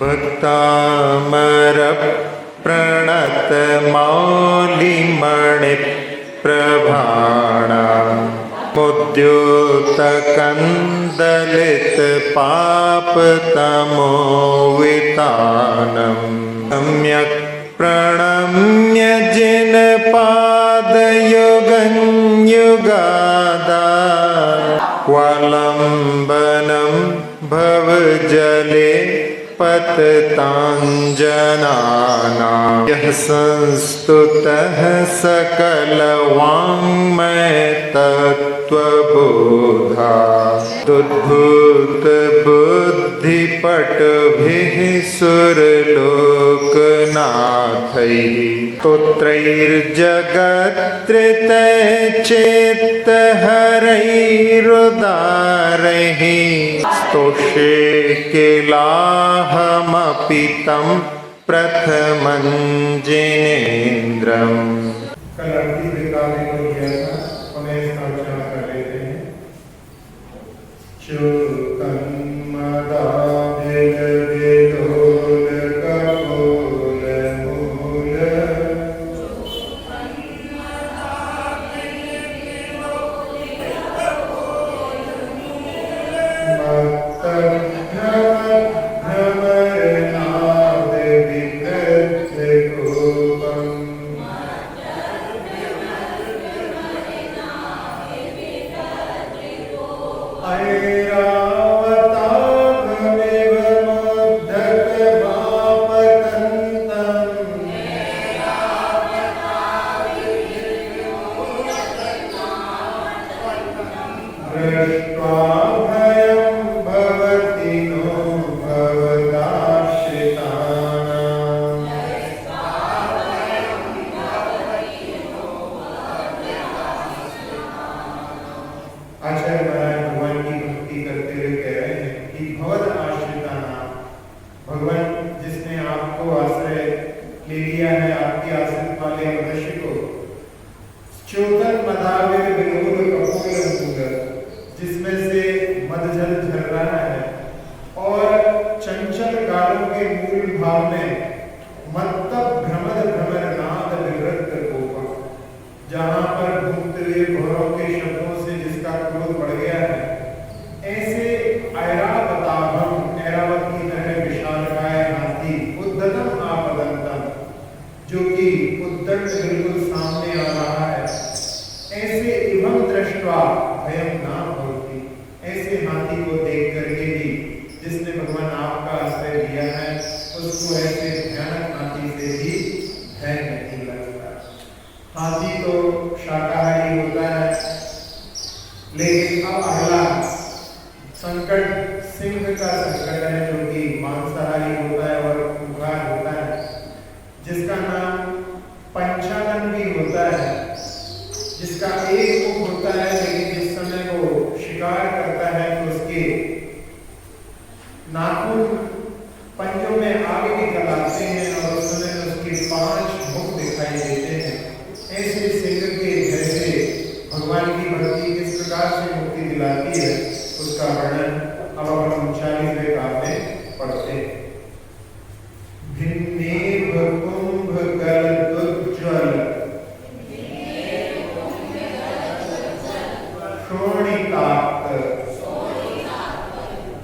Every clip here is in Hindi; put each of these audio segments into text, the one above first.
भक्तामर प्रणतमौलिमणि प्रभाणा मुद्योतकन्दलित पापतमोवितानं सम्यक् प्रणम्य जिनपादयुगं युगादा क्वलम्बनं भवजले पतताञ्जनानां यः संस्तुतः सकलवाङ्मय तत्त्वबोधा दुद्भूतबुद्धिपटुभिः सुरलोकनाथैः स्तोत्रैर्जगत्कृतैश्चेत्तहरैरुदारैः स्तोषे किलाहमपि तं प्रथमं जिनेन्द्रम्। कल आरती में काव्य को किया था, हमें इसका उच्चारण कर लेते हैं। चुकन्मदाभिल विलोल कपोल मूल भ्रमरनाद विकृत कोपम् ऐरावताभमिव मुद्धकवापतन्तम् दृष्ट्वा भयं भवति नो भवदाश्रितानाम्। आचार्य महाराज भगवान की भक्ति करते हुए कह रहे हैं कि भवद आश्रिताना, भगवान जिसने आपको आश्रय ले लिया है, आपके आश्रित वाले मनुष्य को, च्योतन मदाविर विनोद कपोल मूल, जिसमें से मदजल झर रहा है, और चंचल गालों के मूल भाव में मत्तब भ्रमद भ्रमर नाद विवृत कोपम, जहां पर घूमते हुए घोरों के शब्दों से जिसका क्रोध बढ़ गया है, ऐसे ऐरावताभम, ऐरावत की तरह विशालकाय हाथी, उद्दतम आपदंतम, जो कि उद्दंड बिल्कुल सामने आ रहा है, ऐसे इवं दृष्ट्वा भयं न भवति, ऐसे हाथी को देख करके भी जिसने भगवान आपका आश्रय लिया है, उसको ऐसे भयानक हाथी से भी भय नहीं लगता। हाथी तो शाकाहारी होता है, लेकिन अब अगला संकट सिंह का संकट है, जो कि मांसाहारी होता है और खूंखार होता है, जिसका नाम पंचानन भी होता है, जिसका एक मुख होता है, लेकिन जिस समय वो शिकार करता है तो उसके नाखून पंजों में आगे निकल आते हैं और उस समय उसके 5 मुख दिखाई देते हैं। ऐसे सिंह के जैसे भगवान की भक्ति किस प्रकार से मुक्ति दिलाती है, उसका वर्णन अब हम 39वें काव्य में पढ़ते हैं। भिन्नेव कुंभ गलदुज्ज्वल शोणिताक्त,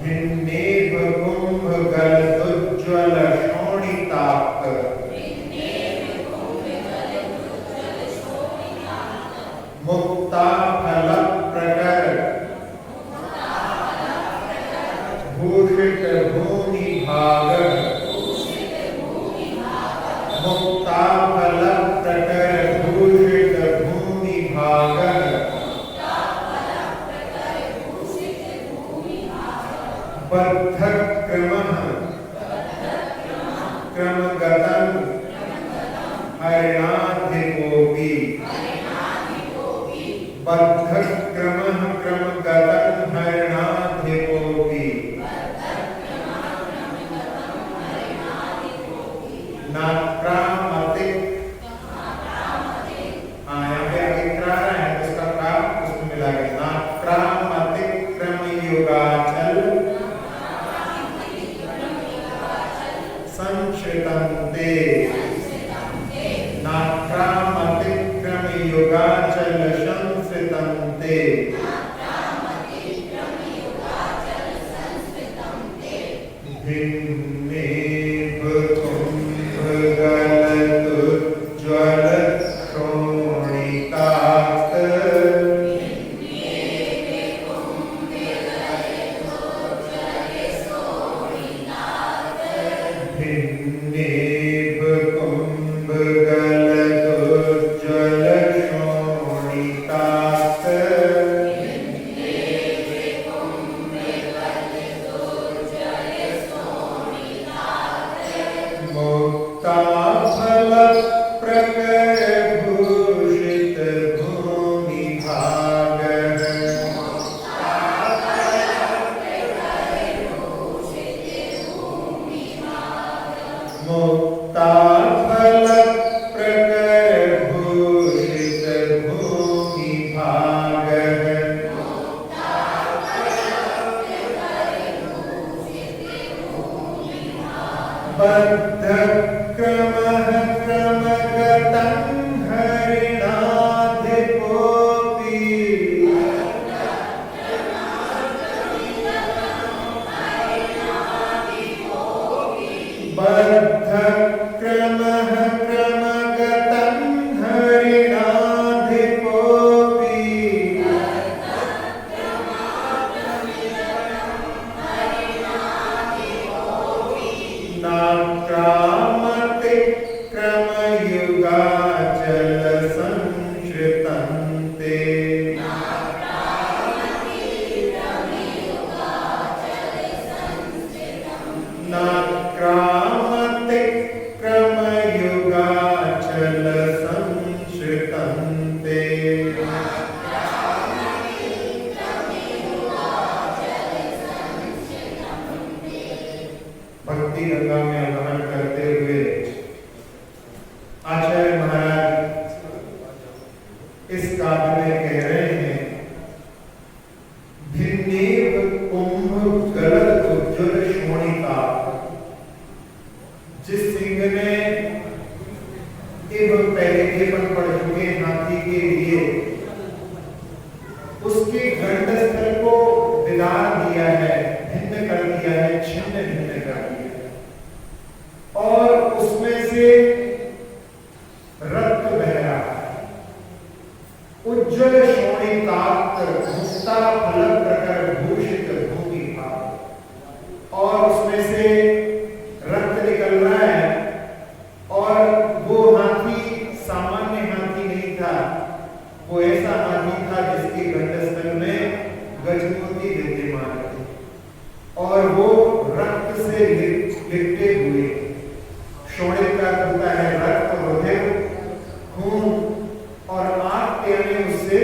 भिन्नेव कुंभ गलदुज्ज्वल शोणिताक्त, मुक्ता फल प्रकर भूषित भूमि भाग, मुक्ता फल प्रकर भूषित भूमि भाग, बद्धः क्रमः क्रमगतं हरिणाधिकोऽपि, बद्धः क्रमः क्रमगतं हरिणाधिकोऽपि, नाक्रामतिक, यहाँ पे आगे क्रा रहा है तो उसका क्रा उसमें मिला के नाक्रामतिक क्रम युगाचल हरिणाधिपोऽपि बद्धक्रमः क्रमगतं हरिणाधिपोऽपि नाक्रामते क्रमयुगाचलसंश्रितन्ते नाक्रामते क्रमयुगाचलसंश्रितन्ते भक्ति गंगा में आगमन करते हुए आचार्य महाराज इस काव्य में कह रहे हैं, भिन्नेव कुंभ गलत उज्ज्वल शोणिका। जिस सिंह ने एवं पहले के पर पड़ चुके हाथी के लिए उसके गंडस्थल को विदार दिया है, भिन्न कर दिया है, छिन्न भिन्न कर दिया है, और उसमें से रक्त बह रहा है। उज्ज्वल शोणिताक्ष मुक्ता फलक प्रकर भूषित भूमि था, और उसमें से रक्त निकल रहा है। और वो हाथी सामान्य हाथी नहीं था, वो ऐसा हाथी था जिसके गंडस्थल में गजमोती विद्यमान थे, और वो रक्त से लिपटे हुए। शोणित का होता है रक्त, रुधिर, खून, और आग यानी उससे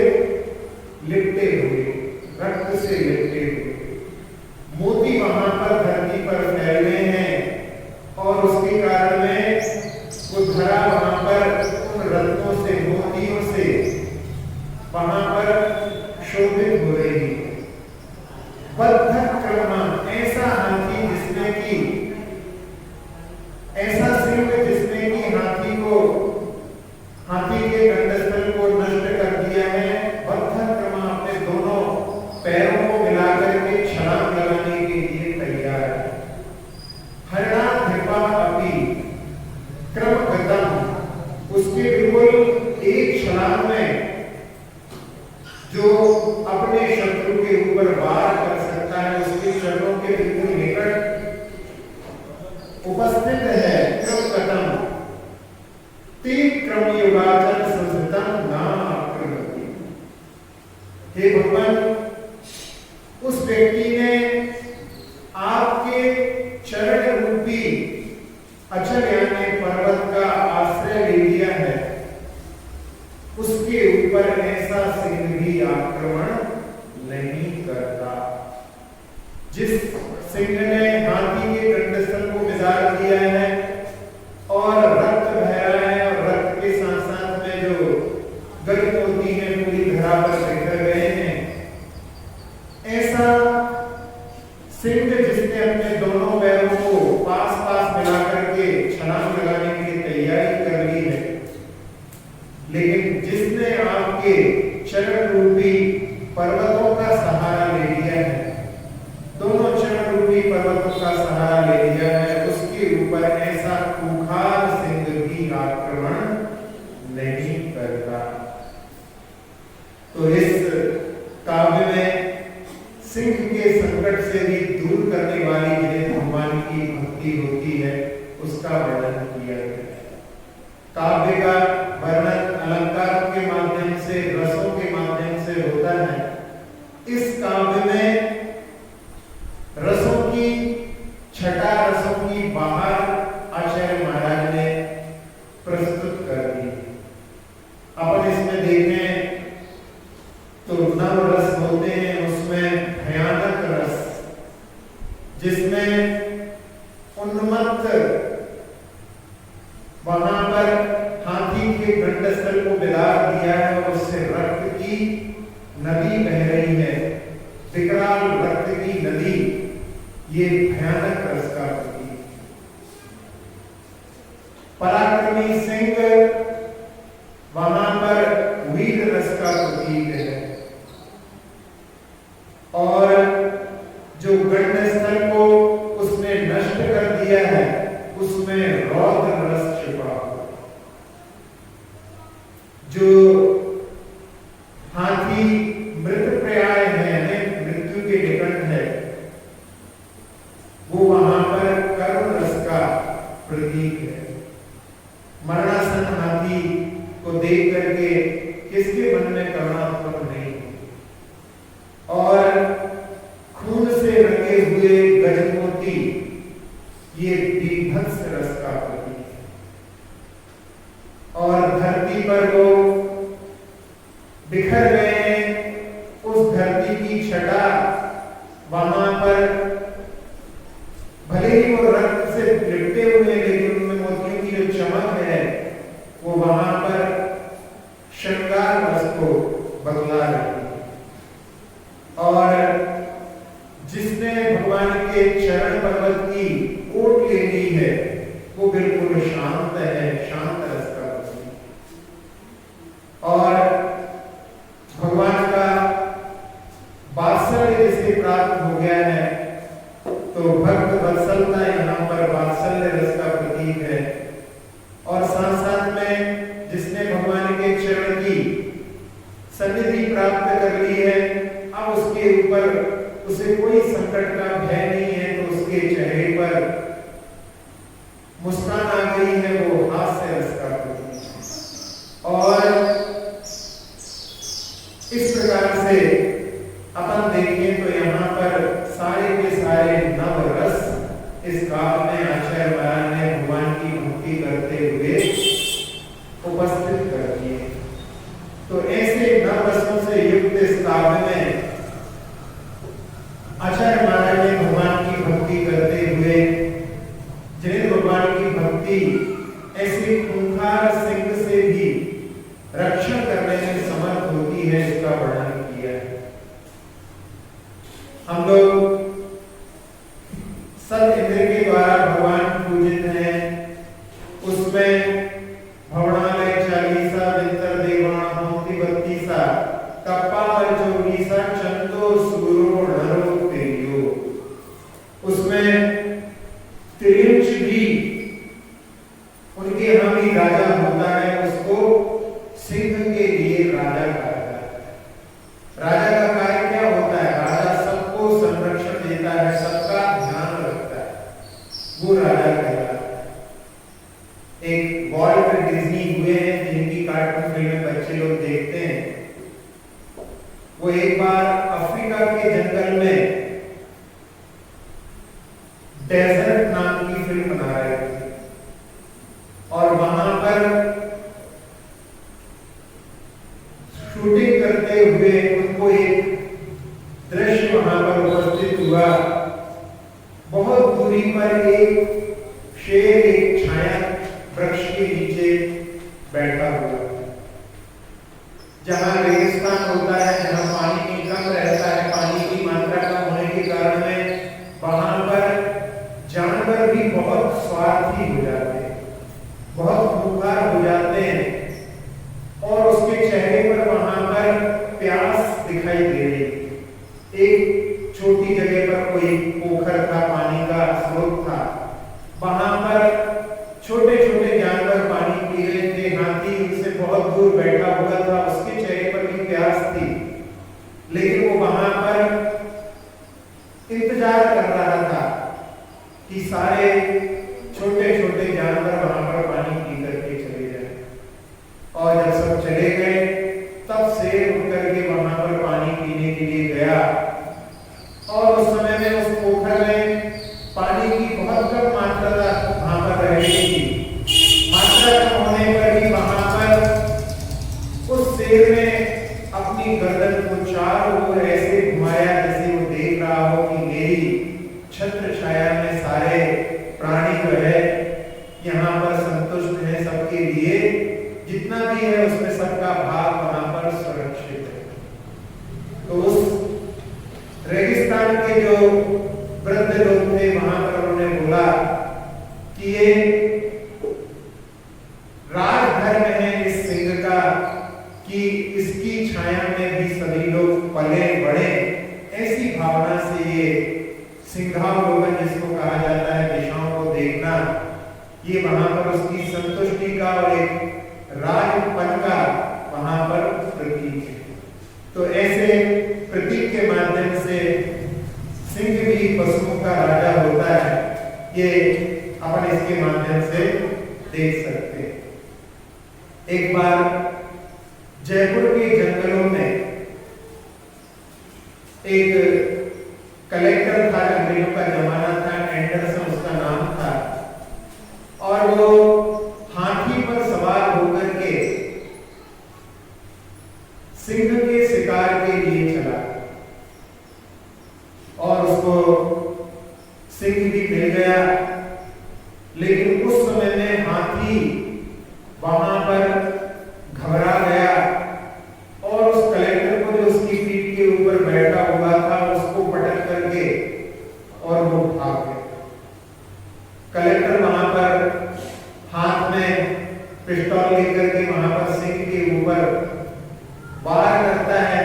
लिपटे हुए, रक्त से लिपटे हुए। मोती वहां पर धरती पर फैले हैं, और उसके कारण में वो धरा वहां पर उन रत्नों से, मोतियों से वहां पर शोभित हो रही है। बद्धक्रम, ऐसा हाथी जिसने की, ऐसा सिंह जिसने की हाथी के गंडस्थल को नष्ट कर दिया है। बद्धक्रम, अपने दोनों पैरों को मिलाकर के छलांग लगाने के लिए तैयार है। हरिणाधिपा अपि क्रमगतम, उसके बिल्कुल एक छलांग में जो अपने शत्रु के ऊपर वार कर सकता है, उसके शत्रुओं के बिल्कुल निकट उपस्थित है। क्रमगतम तीन क्रमयुगाचल संस्थितम नाम आक्रमति। हे भगवान, उस व्यक्ति ने आपके चरण रूपी अचल यानी पर्वत का आश्रय ले लिया है, उसके ऊपर ऐसा सिंह भी आक्रमण नहीं करता। जिस सिंह ने हाथी के गंडस्थल को विदार दिया है और रक्त बह रहा है, और रक्त के साथ साथ में जो गजमोती है पूरी धरा पर बिखर गए हैं, ऐसा सिंह जिसने अपने दोनों पैरों को पास पास मिलाकर के छलांग लगाने की तैयारी कर ली है, लेकिन जिसने आपके चरण रूपी पर्वतों का सहारा ले लिया है, दोनों चरण रूपी पर्वतों का सहारा ले लिया है, उसके ऊपर ऐसा खूंखार सिंह भी आक्रमण नहीं करता। तो इस काव्य में सिंह के संकट से भी दूर करने वाली जिन्हें भगवान की भक्ति होती है, उसका वर्णन किया गया है। काव्य का वर्णन अलंकार के माध्यम से, रसों के माध्यम से होता है। इस काव्य में रसों की छटा, रसों की बाहर आचार्य महाराज ने प्रस्तुत कर दी। अपन इसमें देखें तो नव रस होते हैं, उसमें भयानक रस, जिसमें उन्मत्त वहां पर हाथी के गंडस्थल को बिदार दिया है, और उससे रक्त की नदी बह रही है, विकराल रक्त की नदी। ये भयानक रस का प्रतीक। पराक्रमी सिंह जो हाथी मृत पर्याय है, यानी मृत्यु के निकट है, वो वहां पर करुण रस का प्रतीक है। मरणासन हाथी को देख करके किसके मन में करुणा उत्पन्न नहीं होती, और खून से रंगे हुए गजमोती ये बीभत्स रस का प्रतीक है। और धरती पर वो बिखर गए हैं, उस धरती की छटा वहां पर भले ही वो रक्त से लिपटे हुए, लेकिन उनमें मोतियों की जो चमक है वो वहां पर श्रृंगार रस को बदला रही है। और जिसने भगवान के चरण पर्वत की ओट ले ली है वो बिल्कुल शांत है, शांत रस का प्रतीक। और भगवान का वात्सल्य जिसे प्राप्त हो गया है, तो भक्त वत्सलता यहाँ पर वात्सल्य रस का प्रतीक है। और साथ साथ में जिसने भगवान के चरण की सन्निधि प्राप्त कर ली है, अब उसके ऊपर उसे कोई संकट का भय नहीं है, तो उसके चेहरे पर मुस्कान आ गई है, वो हास्य रस का प्रतीक है। और इस प्रकार से अपन देखें तो यहाँ पर सारे के सारे नव रस इस काव्य में आचार्य महाराज ने भगवान की भक्ति करते हुए उपस्थित कर दिए। तो ऐसे नव रसों से युक्त इस काव्य में आचार्य महाराज ने भगवान की भक्ति करते हुए, जिन्हें भगवान की भक्ति ऐसे खूंखार सिंह से भी रक्षण करने में समर्थ होती है, इसका वर्णन किया है। हम लोग सब इंद्र के द्वारा भगवान पूजित हैं, उसमें भवनालय 40 विंतर देवाण भक्ति 32 कप्पा पर 24 चंदो सुगुरो नरो तेरियो, उसमें त्रिंच भी उनके यहाँ भी राजा होता है, उसको सिंह के लिए राजा कहा जाता है। राजा का कार्य क्या होता है? राजा सबको संरक्षण देता है, सबका ध्यान रखता है, वो राजा कहलाता है। एक वॉल्ट डिज्नी हुए हैं, जिनकी कार्टून फिल्में बच्चे लोग देखते हैं, वो एक बार अफ्रीका के जंगल में डेजर्ट नाम की फिल्म बना रहे थे, और वहां पर शूटिंग करते हुए उनको एक दृश्य वहां पर उपस्थित हुआ। बहुत दूरी पर एक शेर एक छाया वृक्ष के नीचे बैठा हुआ, जहां रेगिस्तान होता है, जहां पानी कम रहता है, पानी की मात्रा कम होने के कारण में वहां पर जानवर भी बहुत स्वार्थी हो जाते हैं, बहुत खूंखार हो जाते हैं, और उसके चेहरे पर वहां पर प्यास दिखाई दे रही। एक छोटी जगह पर कोई पोखर था, पानी का स्रोत था, वहां पर छोटे छोटे जानवर पानी पी रहे थे, हाथी उनसे बहुत दूर बैठा हुआ था, उसके चेहरे पर भी प्यास थी, लेकिन वो वहां पर इंतजार कर रहा था कि सारे छोटे छोटे जानवर वहां पर पानी पी करके चले जाए। और जब सब चले गए, तब शेर उठ करके वहां पर पानी पीने के लिए गया, और उस समय में उस पोखर में पानी की बहुत कम मात्रा वहां पर रह गई थी। मात्रा कम होने पर भी वहां पर उस शेर ने अपनी गर्दन को चारों ओर ऐसे घुमाया जैसे वो देख रहा हो कि मेरी छत्र छाया में सारे प्राणी जो है यहाँ पर संतुष्ट है, सबके लिए जितना भी है उसमें सबका भाग वहां पर सुरक्षित है। तो उस रेगिस्तान के जो वृद्ध लोग थे वहां पर उन्होंने बोला कि ये राजधर्म है इस सिंह का कि इसकी छाया में भी सभी लोग पले बढ़े, ऐसी भावना से ये सिंहावलोकन जिसको कहा जाता है, दिशाओं को देखना, ये वहां पर उसकी संतुष्टि का और एक राजपन का तो ऐसे प्रतीक के माध्यम से सिंह भी पशुओं का राजा होता है, ये अपन इसके माध्यम से देख सकते हैं। एक बार जयपुर के जंगलों में एक कलेक्टर था, अंग्रेजों का जमाना था, एंडरसन उसका नाम था, और वो हाथी पर सवार होकर के सिंह के शिकार के लिए चला और उसको सिंह भी मिल गया। लेकिन उस समय में हाथी वहां पर घबरा गया और उस कलेक्टर को जो उसकी पीठ के ऊपर बैठा हुआ था उसको पटक करके और वो भाग गया। कलेक्टर वहां पर हाथ में पिस्तौल लेकर के वहां पर सिंह के ऊपर वार करता है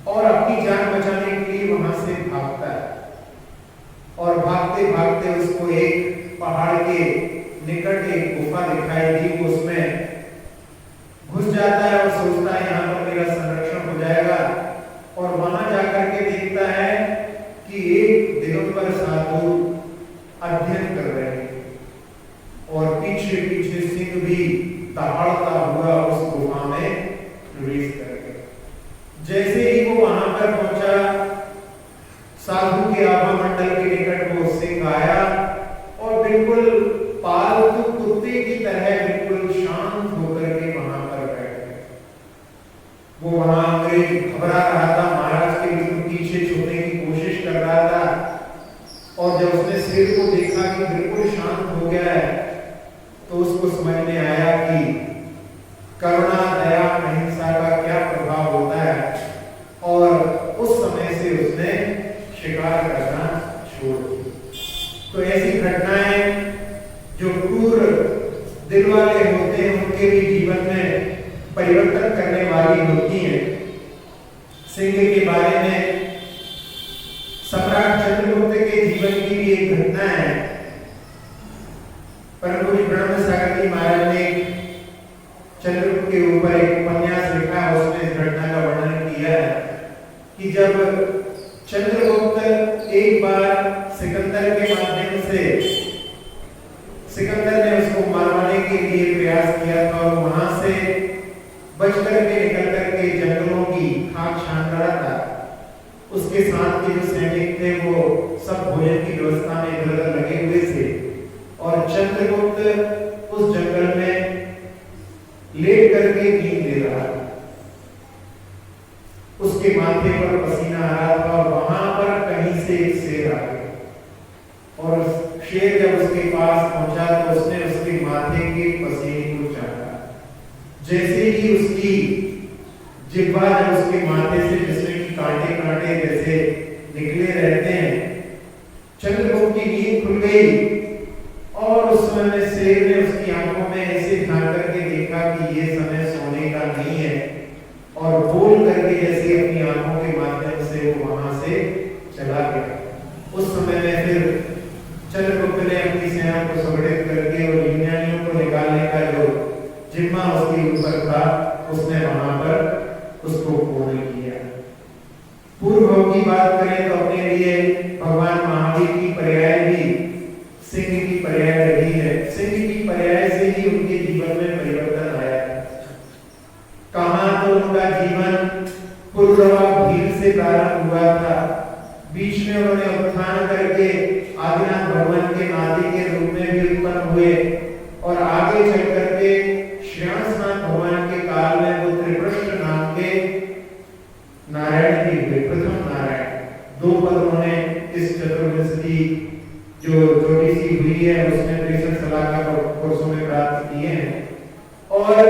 और अपनी जान बचाने के लिए वहां से भागता है। और भागते भागते उसको एक पहाड़ के निकट एक गुफा दिखाई दी, वो उसमें घुस जाता है और सोचता है यहाँ पर मेरा संरक्षण हो जाएगा। और वहां जाकर के देखता है कि एक दिगंबर साधु अध्ययन कर रहे हैं और पीछे पीछे सिंह भी दहाड़ता हुआ उस गुफा में प्रवेश कर गया। जैसे ही वो वहां पर पहुंचा, साधु के आभा मंडल के निकट वो सिंह आया और बिल्कुल पालतू कुत्ते की तरह बिल्कुल शांत होकर के वहां पर बैठ गए। वो वहां अंग्रेज घबरा रहा था, महाराज के बिल्कुल पीछे छुपने की कोशिश कर रहा था, और जब उसने शेर को देखा कि बिल्कुल शांत हो गया है तो उसको समझ में आया कि करुणा, दया, अहिंसा का क्या प्रभाव होता है, और उस समय से उसने शिकार करना छोड़ दिया। तो ऐसी घटनाएं जो क्रूर दिल वाले होते हैं उनके भी जीवन में परिवर्तन करने वाली होती हैं। सिंह के बारे में सम्राट चंद्रगुप्त के जीवन की भी एक घटना है। परम पूज्य ब्रह्म सागर जी महाराज ने चंद्रगुप्त के ऊपर एक उपन्यास लिखा है, उसमें इस घटना का वर्णन किया है कि जब चंद्रगुप्त एक बार सिकंदर के माध्यम से, सिकंदर ने उसको मारने के लिए प्रयास किया था और वहां से बच करके निकल करके जंगलों की खाक छान रहा था। उसके साथ के जो सैनिक थे वो सब भोजन की व्यवस्था में इधर लगे हुए थे और चंद्रगुप्त उस जंगल में लेट करके नींद ले रहा था। उसके माथे पर पसीना आ रहा था और वहां पर कहीं से एक शेर आ गया और शेर जब उसके पास पहुंचा तो उसने उसके माथे के पसीने को चाटा। जैसे ही उसकी जिह्वा जब उसके माथे से जिसमें कि कांटे कांटे जैसे निकले रहते हैं, चंद्रगुप्त की नींद खुल गई और उस समय में शेर ने उसकी आंखों में ऐसे झांक करके देखा कि ये समय सोने का नहीं है और बोल करके जैसे अपनी आंखों के माध्यम से वो वहां से चला गया। उस समय में फिर चंद्रगुप्त ने अपनी सेना को संगठित करके और यूनानियों को निकालने का जो जिम्मा उसके ऊपर था उसने वहां पर उसको पूर्ण किया। पूर्व की बात करें तो अपने लिए भगवान महावीर की पर्याय भी सिंह की पर्याय रही है। सिंह की पर्याय से ही उनके जीवन में परिवर्तन आया है। कहां तो उनका जीवन पुरुरवा भील से प्रारंभ हुआ था, बीच में उन्होंने उत्थान करके आदिनाथ भगवान के नाती के रूप में भी उत्पन्न हुए और आगे चल करके श्रेयांसनाथ भगवान के काल में वो त्रिपृष्ठ नाम के नारायण भी हुए, प्रथम नारायण। 2 पद उन्होंने इस चतुर्विंशति जो छोटी सी हुई है उसमें 63 सलाह का कोर्सों में प्राप्त किए हैं और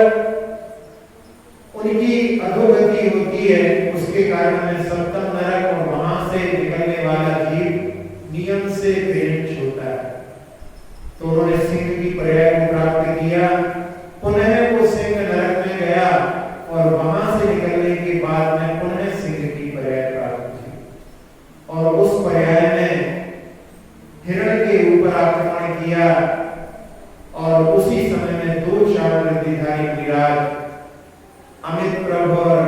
उनकी अधोगति होती है। उसके कारण में सप्तम नरक और वहां से निकलने वाला जीव नियम से प्रेरित होता है। तो उन्होंने सिंह की पर्याय को प्राप्त किया, पुनः वो सिंह नरक में गया और वहां से निकलने के बाद में पुनः सिंह की पर्याय प्राप्त की और उस पर्याय में हिरण के ऊपर आक्रमण किया और उसी समय में 2 चार वृद्धिधारी विराज अमित प्रभ और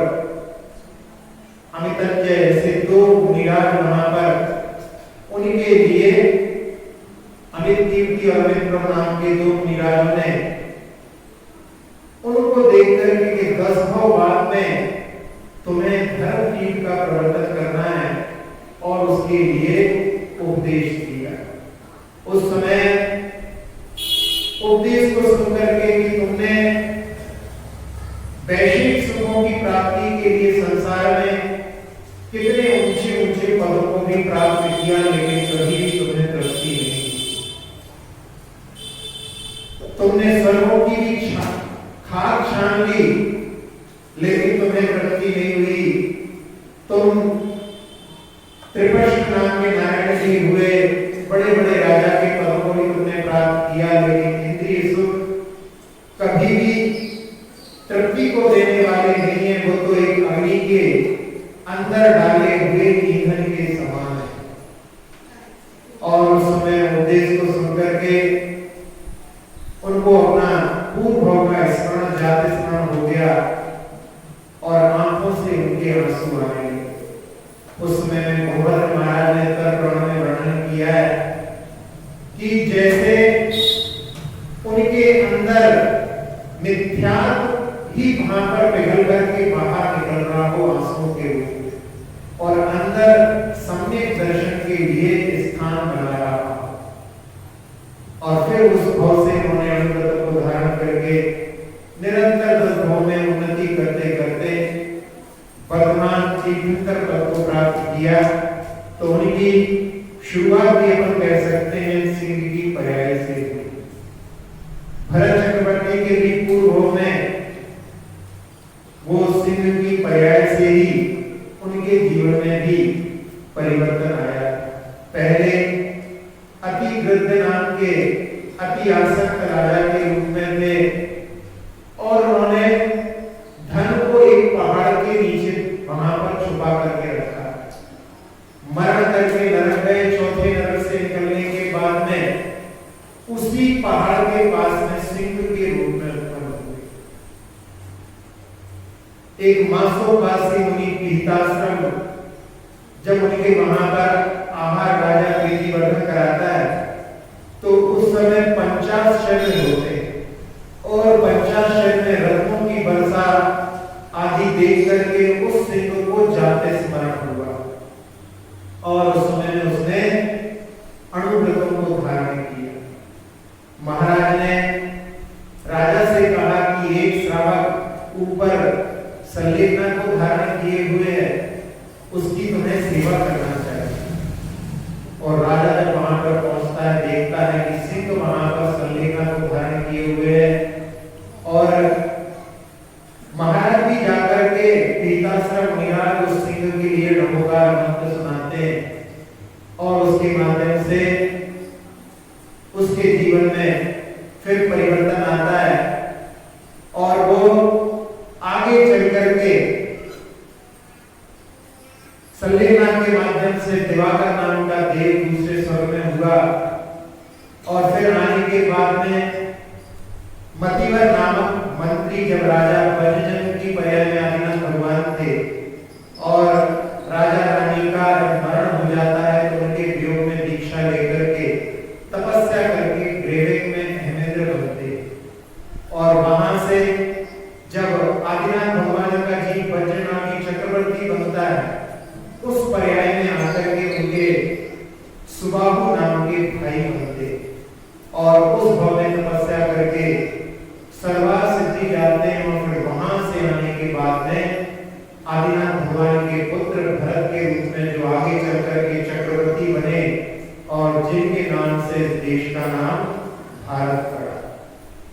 के दो मुनिराजों ने उनको देखकर कि 10 भाव बाद में तुम्हें धर्म कीट का प्रवर्तन करना है और उसके लिए उपदेश दिया। उस समय उपदेश को सुनकर के कि तुमने वैश्विक सुखों की प्राप्ति के लिए संसार में कितने ऊंचे ऊंचे पदों को भी प्राप्त किया, लेकिन कभी भी तुम्हें तृप्ति नहीं हुई। तुमने स्वर्गों की भी खाक छान ली, लेकिन तुम्हें तृप्ति नहीं हुई। तुम त्रिपक्ष नाम के नारायण जी हुए, बड़े बड़े राजा के पदों को भी तुमने प्राप्त किया, लेकिन इंद्रिय सुख कभी भी तृप्ति को देने वाले नहीं है। वो तो एक अग्नि के अंदर डाले हुए ईंधन के समान है। और उस समय उपदेश को सुनकर के उनको अपना पूर्व भाव का स्मरण, जाति स्मरण हो गया और आंखों से उनके आंसू आने लगे। उस समय में भगवत महाराज ने तर्कण में वर्णन किया है कि जैसे उनके अंदर मिथ्यात्व ही वहां पर पिघल करके बाहर निकल रहा हो आंसुओं के रूप में, और अंदर सम्यक दर्शन के लिए स्थान बना रहा हो। और फिर उस भाव से उन्होंने अनुव्रत को धारण करके निरंतर 10 भाव में उन्नति करते करते वर्तमान तीर्थंकर पद को प्राप्त किया। तो उनकी शुरुआत भी अपन कह सकते हैं सिंह की पर्याय से। भरत चक्रवर्ती के भी पूर्व में वो सिंह की पर्याय से ही उनके जीवन में भी परिवर्तन आया। पहले अति गृध्र नाम के अति आसक्त राजा के रूप में थे और उन्होंने धन को एक पहाड़ के नीचे वहां पर छुपा करके रखा। मरण करके नरक गए। चौथे नरक से निकलने के बाद में उसी पहाड़ के पास में सिंह के रूप में उत्पन्न हुए। एक मासोपासी मुनि पीताश्रम जब उनके वहां पर आहार राजा प्रीति वर्धन कराता है, तो उस समय 50 शयन होते हैं और 50 शयन में रत्नों की वर्षा आदि देख करके उस सिंह को जाते स्मरण हुआ और उस समय में उसने अनुव्रतों को धारण किया। महाराज ने राजा से कहा कि एक श्रावक ऊपर संलेखना को धारण किए हुए है, उसकी तुम्हें सेवा करना चाहिए। और राजा जब वहां पर पहुंचता है, देखता है कि सिंह वहां पर संलेखना को धारण किए हुए है और महाराज भी जाकर के पीताश्रम मुनिराज उस सिंह के लिए नमोकार मंत्र सुनाते हैं और उसके माध्यम से उसके जीवन में फिर परिवर्तन आता है और वो आगे चल करके संलेखना के माध्यम से दिवाकर नाम का देव दूसरे स्वर्ग में हुआ। और फिर आने के बाद में मतिवर नामक मंत्री जब राजा ब्रजजन की पर्याय में आदिनाथ भगवान थे और राजा रानी का मरण हो जाता है, तो उनके वियोग में दीक्षा लेकर के तपस्या करके ग्रेविक में हेमेंद्र बनते और वहां से जब आदिनाथ भगवान का जीव वज्रनामी चक्रवर्ती बनता है, उस पर्याय में आकर के उनके सुबाहु नाम के भाई बनते और उस भव में तपस्या करके सर्वा सिद्धि जाते हैं। और फिर वहां से आने के बाद में आदिनाथ भगवान के पुत्र भरत के रूप में जो आगे चल करके चक्रवर्ती बने और जिनके नाम से देश का नाम भारत पड़ा।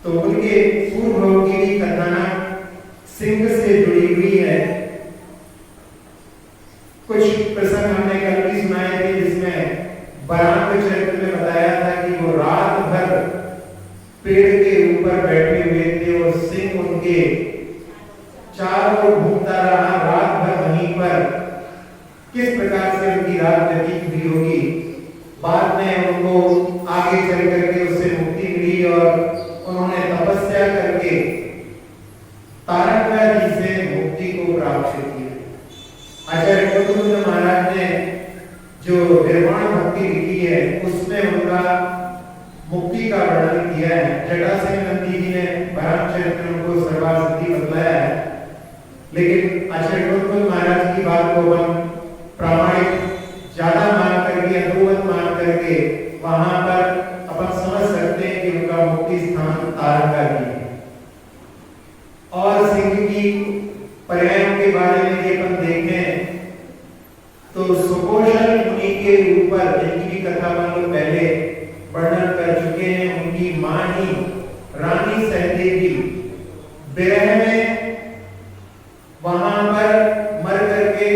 तो उनके पूर्व की भी कथाना सिंह से जुड़ी हुई है। कुछ प्रसंग हमने कल भी सुनाए थे, जिसमें बराक चरित्र में बताया था कि वो रात भर पेड़ के ऊपर बैठे हुए थे और सिंह उनके चारों ओर घूमता रहा। रात भर वहीं पर किस प्रकार से उनकी रात व्यतीत हुई होगी। बाद में उनको आगे चल करके उससे मुक्ति मिली और उन्होंने तपस्या करके तारकनाथ जी से मुक्ति को प्राप्त किया। आचार्य गौतम महाराज ने जो निर्वाण भक्ति लिखी है, उसमें उनका मुक्ति का वर्णन किया है। जटासेन नंदी जी ने भराचरित्र को सर्वासिद्धि बतलाया है, लेकिन आचार्य गौतम महाराज की बात को अपन प्रामाणिक ज्यादा मान करके, अद्भुत मान करके वहां पर अपन समझ सकते हैं कि उनका मुक्ति स्थान तारका जी है। और सिंह की पर्यायों के बारे में यदि अपन देखें तो सुकोषण मुनि के ऊपर, जिनकी भी कथा अपन लोग पहले वर्णन कर चुके हैं, उनकी मां ही रानी सहदेवी विरह में वहां पर मर करके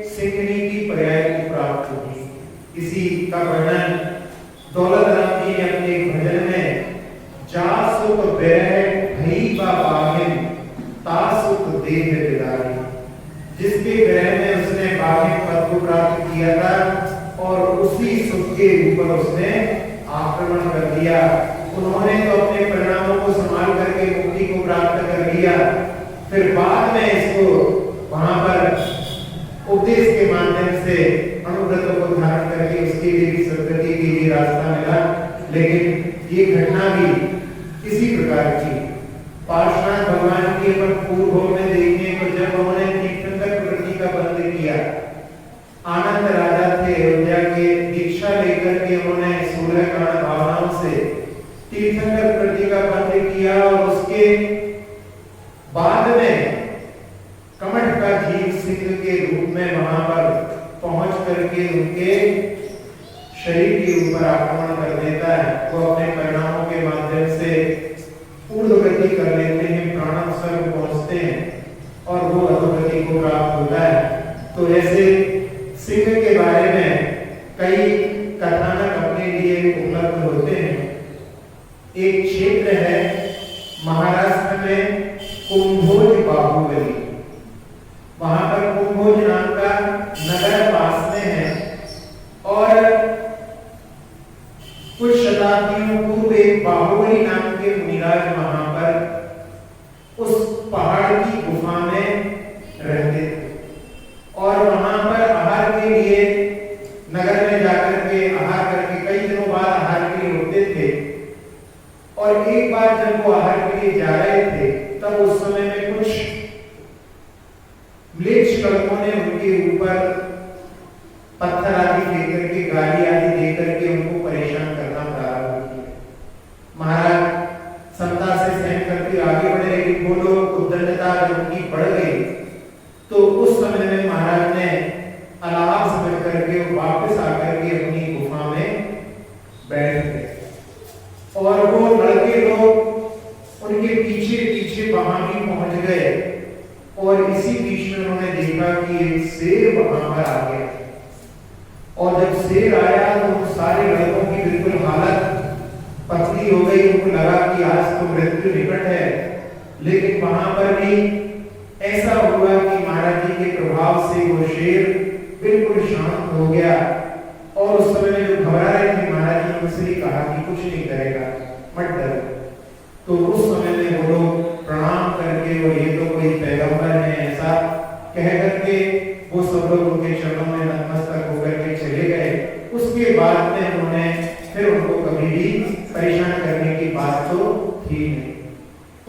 सिंहनी की पर्याय को प्राप्त हुई। इसी का वर्णन दौलत राम जी ने अपने भजन में जासुक विरह भई बाहिन तासुक देह विदारी, जिसके विरह में उसने बाहिन पद को प्राप्त किया था और उसी सुख के ऊपर उसने आक्रमण कर दिया। उन्होंने तो अपने परिणामों को संभाल करके मुक्ति को प्राप्त कर लिया, फिर बाद में इसको वहां पर उपदेश के माध्यम से अनुव्रत को धारण करके उसके लिए भी सद्गति के लिए रास्ता मिला। लेकिन ये घटना भी इसी प्रकार की पार्श्वनाथ भगवान के पर पूर्व में देखें तो जब उन्होंने तीर्थंकर प्रवृत्ति का बंद किया, आनंद राजा थे अयोध्या के, दीक्षा लेकर के उन्होंने सूर्यकांड भावनाओं से तीर्थंकर प्रवृत्ति का बंद किया और उसके बाद में कमठ का जीव सिंह के रूप में वहां पर पहुंच करके उनके शरीर के ऊपर आक्रमण कर देता है। वो अपने परिणामों के माध्यम से पूर्ण गति कर लेते हैं, प्राणम स्वर्ग पहुंचते हैं और वो अधोगति को प्राप्त होता है। तो ऐसे सिंह के बारे में कई कथानक अपने लिए उपलब्ध होते हैं। एक क्षेत्र है महाराष्ट्र में कुंभोज बाहुबली, वहां पर कुंभोज नाम का नगर पास में है और कुछ शताब्दियों पूर्व एक बाहुबली नाम के मुनिराज वहां पर उस पहाड़ की गुफा में रहते थे और वहां पर आहार के लिए नगर में जाकर के आहार करके कई दिनों बाद आहार के लिए रुकते थे। और एक बार जब वो आहार के लिए जा रहे थे तब उस समय में कुछ म्लेच्छ कड़कों ने उनके ऊपर पत्थर आदि देकर के, गाली आदि देकर के उनको परेशान करना प्रारंभ किया। महाराज समता से सहन करके आगे बढ़े, लेकिन वो लोग उद्दंडता जब उनकी बढ़ गई तो उस समय में महाराज ने अलाप समझ करके वापस आकर के अपनी गुफा में बैठ गए और वो लड़के लोग उनके पीछे पीछे वहां भी पहुंच गए और इसी बीच में उन्होंने देखा कि एक शेर वहां पर आ गया और जब शेर आया तो उन सारे लड़कों की बिल्कुल हालत पतली हो गई। उनको लगा कि आज तो मृत्यु निकट है, लेकिन वहां पर भी ऐसा हुआ कि महाराज जी के प्रभाव से वो शेर बिल्कुल शांत हो गया और उस समय में जो घबरा रहे थे महाराज जी ने उनसे कहा कि कुछ नहीं करेगा, मत डरो। तो उस समय में वो लोग प्रणाम करके और ये तो कोई पैगंबर है ऐसा कह करके वो सब लोग उनके चरणों में नतमस्तक होकर के चले गए। उसके बाद में उन्होंने फिर उनको कभी भी परेशान करने की बात तो थी नहीं।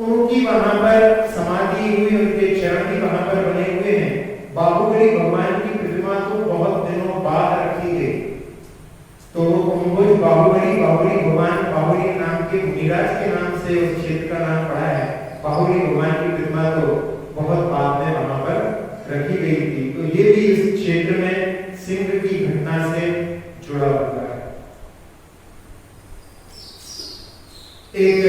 उनकी वहां पर समाधि हुई, उनके चरण भी वहां पर बने हुए हैं। बाहुबली भगवान की प्रतिमा तो बहुत दिनों बाद रखी गई, तो कुंभोज बाहुबली भगवान बाहुबली नाम के मुनिराज के नाम से उस क्षेत्र का नाम पड़ा है। बाहुबली भगवान की प्रतिमा तो बहुत बाद में वहां पर रखी गई थी। तो ये भी इस क्षेत्र में सिंह की घटना से जुड़ा हुआ है। एक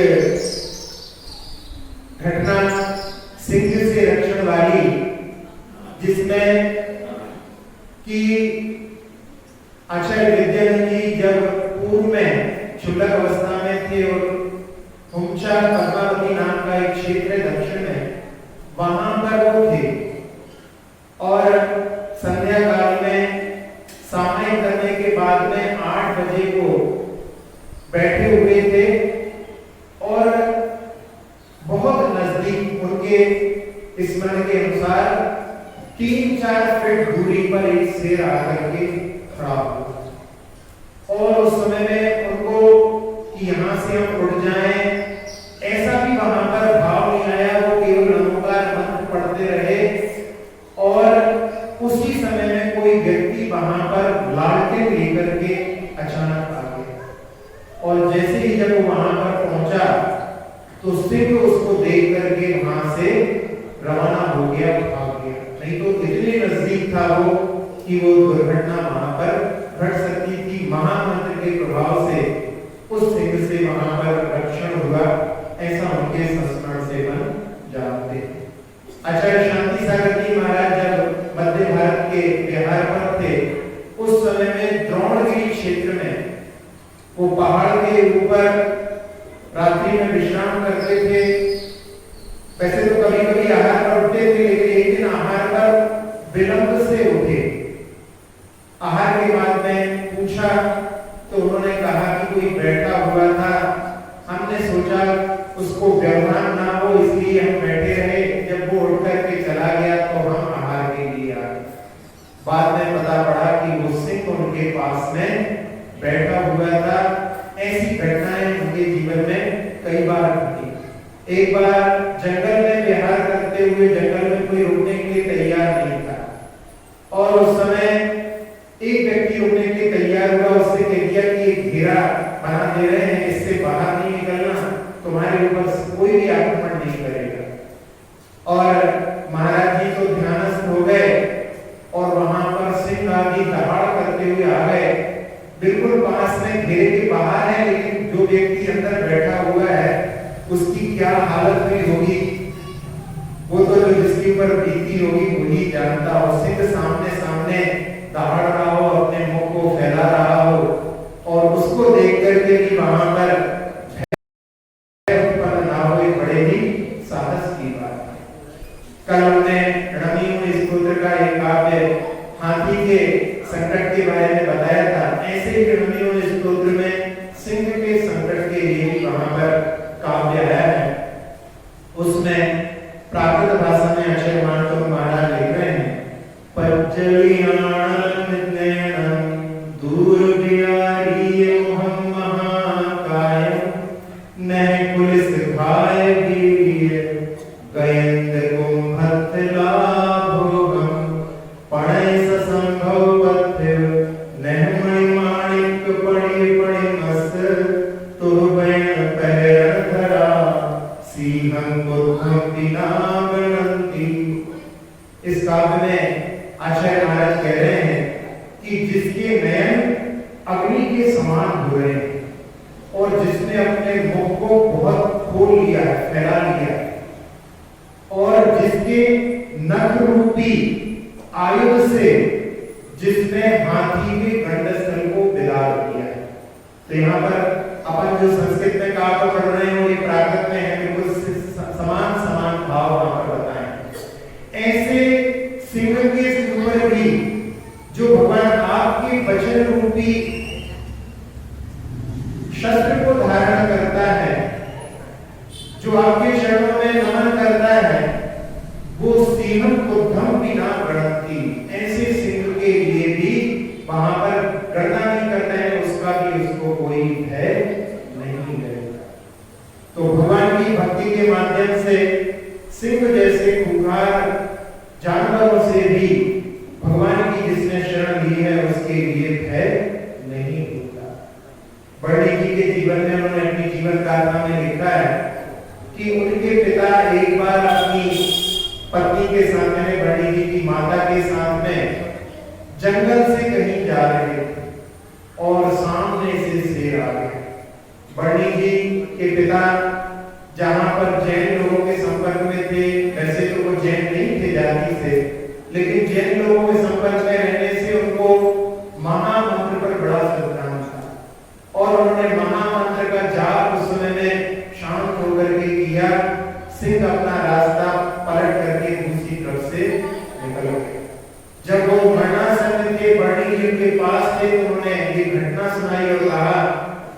घटना सिंह से रक्षण वाली जिसमें कि आचार्य विद्यानंद जी जब पूर्व में क्षुल्लक अवस्था में थे और हुमचा पद्मावती नाम का एक क्षेत्र है दक्षिण में, वहां पर वो थे और संध्या काल में सामयिक करने के बाद में 8 बजे को बैठे हुए थे और बहुत नजदीक उनके स्मरण के अनुसार 3-4 फीट दूरी पर एक शेर आकर के खड़ा हुआ और उस समय में उनको कि यहाँ से हम उठ जाएं, ऐसा भी वहां पर भाव नहीं आया। वो केवल नमोकार मंत्र पढ़ते रहे और उसी समय में कोई व्यक्ति वहां पर लालटेन लेकर के अचानक आ गया और जैसे ही जब वो वहां पर पहुंचा तो सिंह उसको देख करके वहां से रवाना हो गया, भाग गया। नहीं तो इतने नजदीक था वो कि वो दुर्घटना वहां पर घट सकती थी। महामंत्र के प्रभाव से उस सिंह से वहां पर रक्षण हुआ, ऐसा उनके संस्मरण से हम जानते हैं। आचार्य शांति सागर जी महाराज जब मध्य भारत के बिहार पर थे, उस समय में द्रोणगिरी क्षेत्र में वो पहाड़ के ऊपर रात्रि में विश्राम करते थे। वैसे तो कभी कभी आहार पर उठते थे, लेकिन एक दिन आहार पर विलंब से उठे। आहार के बाद में पूछा तो उन्होंने कहा कि कोई बैठा हुआ था, हमने सोचा उसको व्यवधान ना हो इसलिए हम बैठे रहे। जब वो उठ करके चला गया तो हम आहार के लिए आ गए। बाद में पता पड़ा कि वो सिंह उनके पास में बैठा हुआ था। ऐसी घटनाएं उनके जीवन में कई बार घटी। एक बार जंगल में विहार करते हुए जंगल में कोई रुकने के लिए तैयार नहीं था और उस समय एक व्यक्ति रुकने के लिए तैयार हुआ। उससे कह दिया कि एक घेरा बना दे रहे हैं, इससे बाहर नहीं निकलना, तुम्हारे ऊपर कोई भी आक्रमण नहीं करेगा। और महाराज जी तो ध्यानस्थ हो गए और वहां पर सिंह आदि दहाड़ करते हुए आ गए। बिल्कुल पास में घेरे के बाहर है, लेकिन जो व्यक्ति अंदर बैठा हुआ है उसकी क्या हालत हुई होगी वो तो जो जिसके ऊपर बीती होगी वही जानता हो। सिंह सामने सामने दहाड़ रहा हो, अपने मुंह को फैला रहा हो और उसको देख करके भी वहां पर उत्पन्न ना हो, एक बड़े ही साहस की बात है। कल हमने रणनीति स्तोत्र का एक काव्य हाथी के संकट के बारे में बताया था। ऐसे ही रणनीति स्तोत्र में सिंह के संकट के लिए भी वहां पर काव्य है। उसमें प्राकृत भाषा में आचार्य मानतो महाराज लिख रहे हैं, पज्जलियाणं विज्ञानं दूरविहारी मोहं महाकायं नह पुलिस भाय वीर्य गयंद कुंभत्ला भोगं पणय संभव पथ्य नह मणिमाणिक पड़े पड़े मस तो बैन पैर धरा सीहं बुद्धं बिना गणंती। इस काव्य में आचार्य महाराज कह रहे हैं कि जिसके नयन अग्नि के समान हो रहे हैं और जिसने अपने मुख को बहुत खोल लिया है, फैला लिया है और जिसके नख रूपी आयुध से जिसने हाथी के गंडस्थल को बिगाड़ दिया है। तो यहाँ पर अपन जो संस्कृत में काव्य पढ़ रहे हैं और ये प्राकृत में है, बिल्कुल समान समान भाव वहां पर बताए। ऐसे सिंह के ऊपर भी जो भगवान आपके वचन रूपी शस्त्र को धारण करता है, जो आपके चरणों में नमन करता है, वो सिंह बुद्धं बिना गणंती। ऐसे सिंह के लिए भी वहां पर गणना नहीं करता है, उसका भी उसको कोई भय नहीं है। तो भगवान की भक्ति के माध्यम से सिंह जैसे खूंखार जानवरों से भी भगवान की जिसने शरण ली है उसके लिए भय नहीं होता। बड़े जी के जीवन में उन्होंने अपनी जीवन गाथा में लिखा है कि उनके पिता एक बार अपनी पत्नी के साथ में, बड़ी जी की माता के साथ में जंगल से कहीं जा रहे थे और सामने से शेर आ गया। बड़ी जी के पिता जहां पर जैन लोगों के संपर्क में थे, वैसे तो वो जैन नहीं थे जाति से, लेकिन जैन लोगों के संपर्क में रहने से उनको महामंत्र पर बड़ा श्रद्धांजलि था और उन्होंने महामंत्र का जाप उस समय में शांत होकर के किया। सिंह अपना रास्ता पलट करके दूसरी तरफ से निकल गए। जब वो वर्णाश्रम के बड़ी जी के पास थे तो उन्होंने ये घटना सुनाई और कहा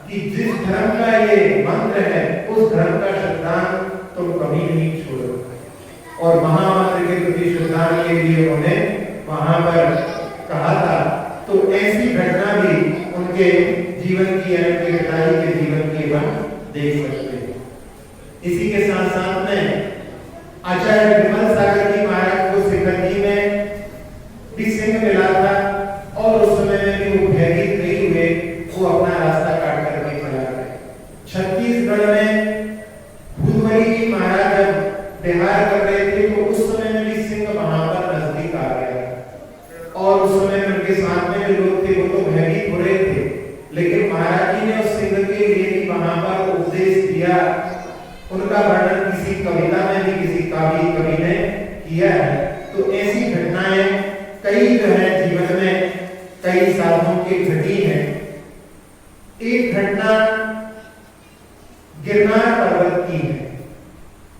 कि जिस धर्म का ये मंत्र है उस धर्म का श्रद्धांजलि तुम कभी नहीं छोड़ो। और महामंत्र के प्रति श्रद्धांजलि के लिए उन्होंने वहां पर कहा था। तो ऐसी घटना भी उनके जीवन की, उनके पिताजी के जीवन की देख सकते हैं। इसी के साथ साथ में आचार्य विमल सागर जी महाराज को सिखंडी में भी सिंह मिला था और उस समय में भी वो भयभीत नहीं हुए, वो अपना रास्ता काट करके चला गए। छत्तीसगढ़ में भूतवली जी महाराज जब विहार कर रहे थे तो उस समय में भी सिंह वहां पर नजदीक आ गया और उस समय में उनके साथ में जो लोग थे वो तो भयभीत हो रहे थे, लेकिन महाराज जी ने उस सिंह के लिए भी वहां पर उपदेश दिया। उनका वर्णन किसी कविता में भी किसी कवि ने किया है। तो ऐसी घटनाएं कई जो है जीवन में कई साधुओं की घटी है। एक घटना गिरनार पर्वत की है।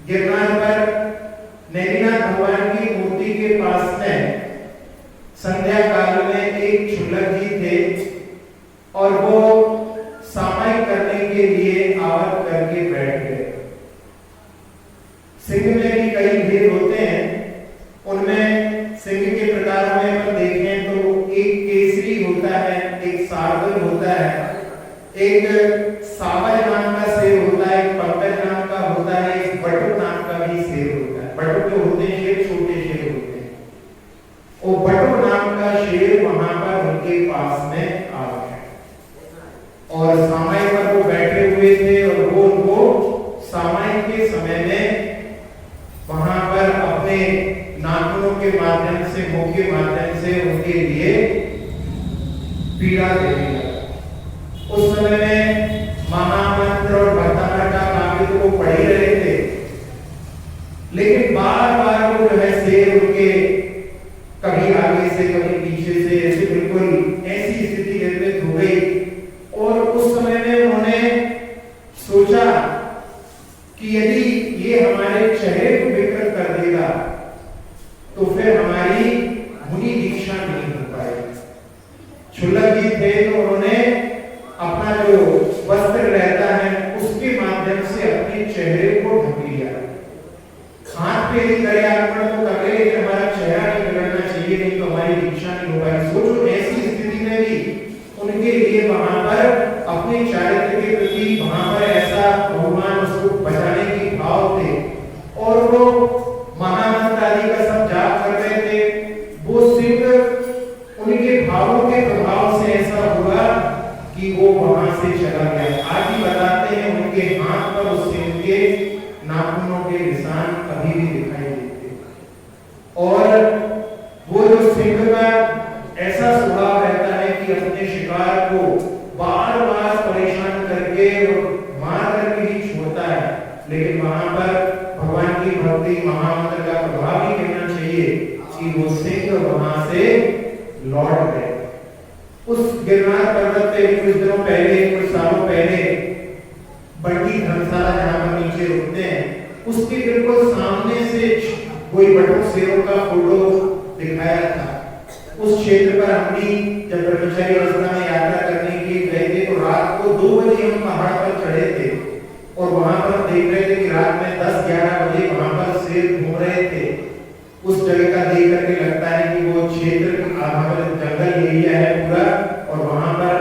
गिरनार पर नेमिनाथ भगवान की मूर्ति के पास में संध्या काल में एक क्षुल्लक जी थे और वो सामायिक करने के लिए आवत करके बैठ गए। सिंह में भी कई भेद होते हैं, उनमें सिंह के प्रकारों में अगर देखें तो एक केसरी होता है, एक सारगल होता है, एक सावर नाम का शेर होता है, एक पंकज नाम का होता है, एक बटुक नाम का भी शेर होता है। बटुक जो होते हैं शेर छोटे शेर होते हैं। वो बटुक नाम का शेर वहां पर उनके पास में आ गया और सामाई पर वो बैठे हुए थे और वो उनको सामाई के समय में वहां पर अपने नाखूनों के माध्यम से, मुंह के माध्यम से उनके लिए पीड़ा देने लगा। उस समय में महामंत्र और भट्टामर का काव्य तो वो पढ़ ही रहे थे, लेकिन बार बार वो जो है शेर उनके कभी आगे से कभी पीछे से ऐसे बिल्कुल ऐसी स्थिति निर्मित हो गई। और उस समय में उन्होंने सोचा कि यदि ये हमारे चेहरे को विकृत कर देगा तो फिर हमारी मुनि दीक्षा नहीं हो पाएगी। क्षुल्लक जी थे तो उन्होंने अपना जो वस्त्र रहता है उसके माध्यम से अपने चेहरे को ढक लिया। हाथ पे ही करे अर्पण तो कर रहे, लेकिन हमारा चेहरा नहीं बिगड़ना चाहिए, नहीं तो हमारी दीक्षा नहीं हो पाएगी। सोचो ऐसी स्थिति में भी उनके लिए वहां पर अपने चारित्र के प्रति वहां पर ऐसा भगवान उसको बचाने के भाव थे और वो महामंत्र आदि का सब जाप कर रहे थे। वो सिर्फ उनके भावों के प्रभाव से ऐसा हुआ कि वो वहां से चला गया। आज भी बताते हैं उनके हाथ पर उस सिंह के नाखूनों के निशान कभी भी दिखाई देते और वो जो सिंह का ऐसा स्वभाव रहता है कि अपने शिकार को बार बार परेशान करके और मार करके ही छोड़ता है, लेकिन वहां पर भगवान की भक्ति महामंत्र का प्रभाव ही कहना चाहिए कि वो सिंह वहां से लौट गए। उस गिरनार पर्वत पे कुछ दिनों पहले, कुछ सालों पहले बड़ी धर्मशाला जहां पर नीचे रुकते हैं उसके बिल्कुल सामने से कोई बटुक शेरों का फोटो दिखाया था। उस क्षेत्र पर हम भी जब ब्रह्मचारी अवस्था में यात्रा करने के लिए गए थे तो रात को 2 बजे हम पहाड़ पर चढ़े थे और वहां पर देख रहे थे कि रात में 10-11 बजे वहां पर शेर घूम रहे थे। उस जगह का देख करके लगता है कि वो क्षेत्र जंगल एरिया है पूरा और वहां पर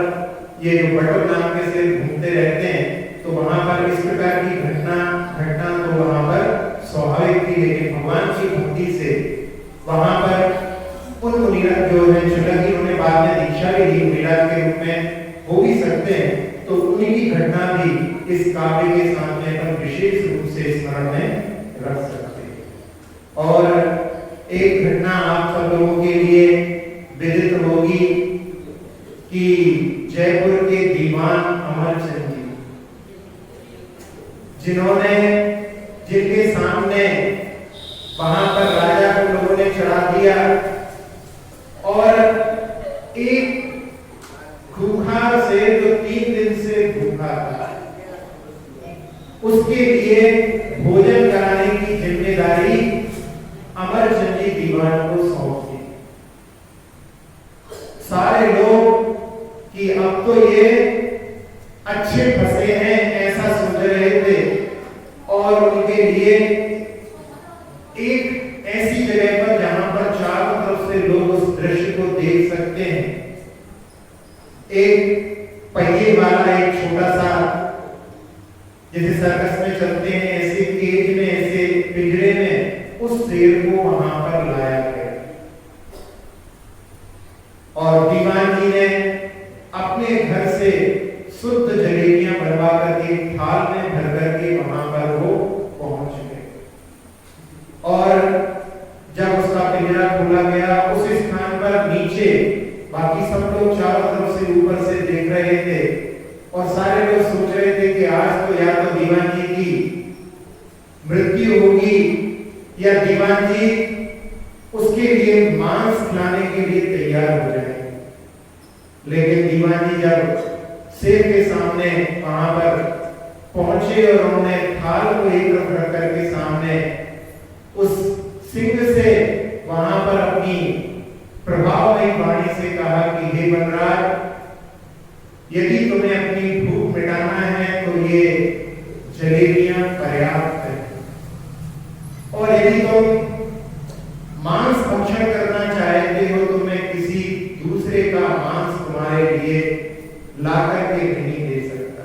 ये जो बटुक नाम के शेर घूमते रहते हैं, तो वहां पर इस प्रकार की घटना तो वहां पर स्वाभाविक थी। लेकिन भगवान की भक्ति से वहां पर उन मुनिराज जो है क्षुल्लक जी उन्होंने बाद में दीक्षा भी ली, मुनिराज के रूप में हो भी सकते हैं, तो उन्हीं की घटना भी इस काव्य के सामने अपन विशेष रूप से स्मरण में रख सकते हैं। और एक घटना आप सब लोगों के लिए विदित होगी कि जयपुर के दीवान अमरचंद जी जिनके सामने वहां पर राजा को लोगों ने चढ़ा दिया और एक खूंखार से जो 3 दिन से भूखा था उसके लिए भोजन कराने की जिम्मेदारी अमरचंद जी दीवान को सौंप दी। सारे लोग कि अब तो ये अच्छे फंसे हैं ऐसा सोच रहे थे और उनके लिए एक ऐसी जगह पर जहां पर चारों तरफ से लोग उस दृश्य को देख सकते हैं, एक पहिए वाला एक छोटा सा शेर को वहां पर लाया गया और दीवान जी ने अपने घर से शुद्ध जलेबियां बनवा करके थाल में भर करके वहां पर वो पहुंच गए। और जब उसका पिंजरा खोला गया, उस स्थान पर नीचे बाकी सब लोग चारों तरफ से ऊपर से देख रहे थे और सारे लोग सोच रहे थे कि आज तो या तो दीवान जी की मृत्यु होगी या दीवान जी उसके लिए मांस खिलाने के लिए तैयार हो जाए। लेकिन दीवान जी जब शेर के सामने वहां पर पहुंचे और उन्होंने थाल को एक तरफ रख करके सामने उस सिंह से वहां पर अपनी प्रभावमयी वाणी से कहा कि हे वनराज, यदि तुम्हें अपनी भूख मिटाना है तो ये जलेबियां पर्याप्त है, और यदि तुम मांस भक्षण करना चाहते हो तो मैं किसी दूसरे का मांस तुम्हारे लिए ला करके नहीं दे सकता।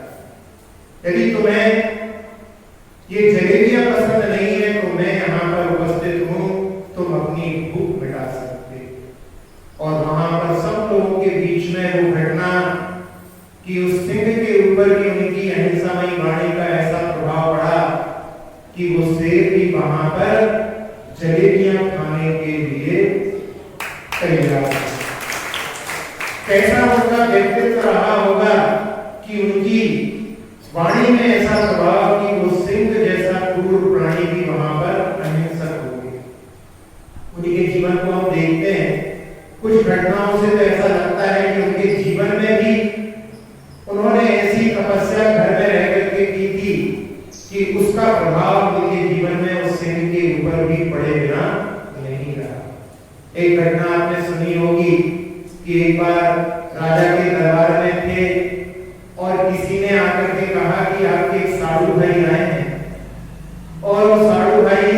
यदि तुम्हें ये जलेबियां पसंद नहीं है तो मैं यहाँ पर उपस्थित हूँ, तुम अपनी भूख मिटा सकते। और वहां पर सब लोगों के बीच में वो घटना कि उस सिंह के ऊपर की उनकी अहिंसामयी वाणी का ऐसा प्रभाव पड़ा कि वो शेर भी वहां पर जलेबियां खाने के लिए तैयार। कैसा उनका व्यक्तित्व रहा होगा कि उनकी वाणी में ऐसा प्रभाव कि वो सिंह जैसा क्रूर प्राणी भी वहां पर अहिंसक हो गए। उनके जीवन को हम देखते हैं, कुछ घटनाओं से तो ऐसा लगता है कि उनके जीवन में भी उन्होंने ऐसी तपस्या घर में रह करके की थी कि उसका प्रभाव उनके जीवन में उस सिंह के ऊपर भी पड़े बिना नहीं रहा। एक घटना आपने सुनी होगी कि एक बार राजा के दरबार में थे और किसी ने आकर के कहा कि आपके एक साधु भाई आए हैं, और वो साधु भाई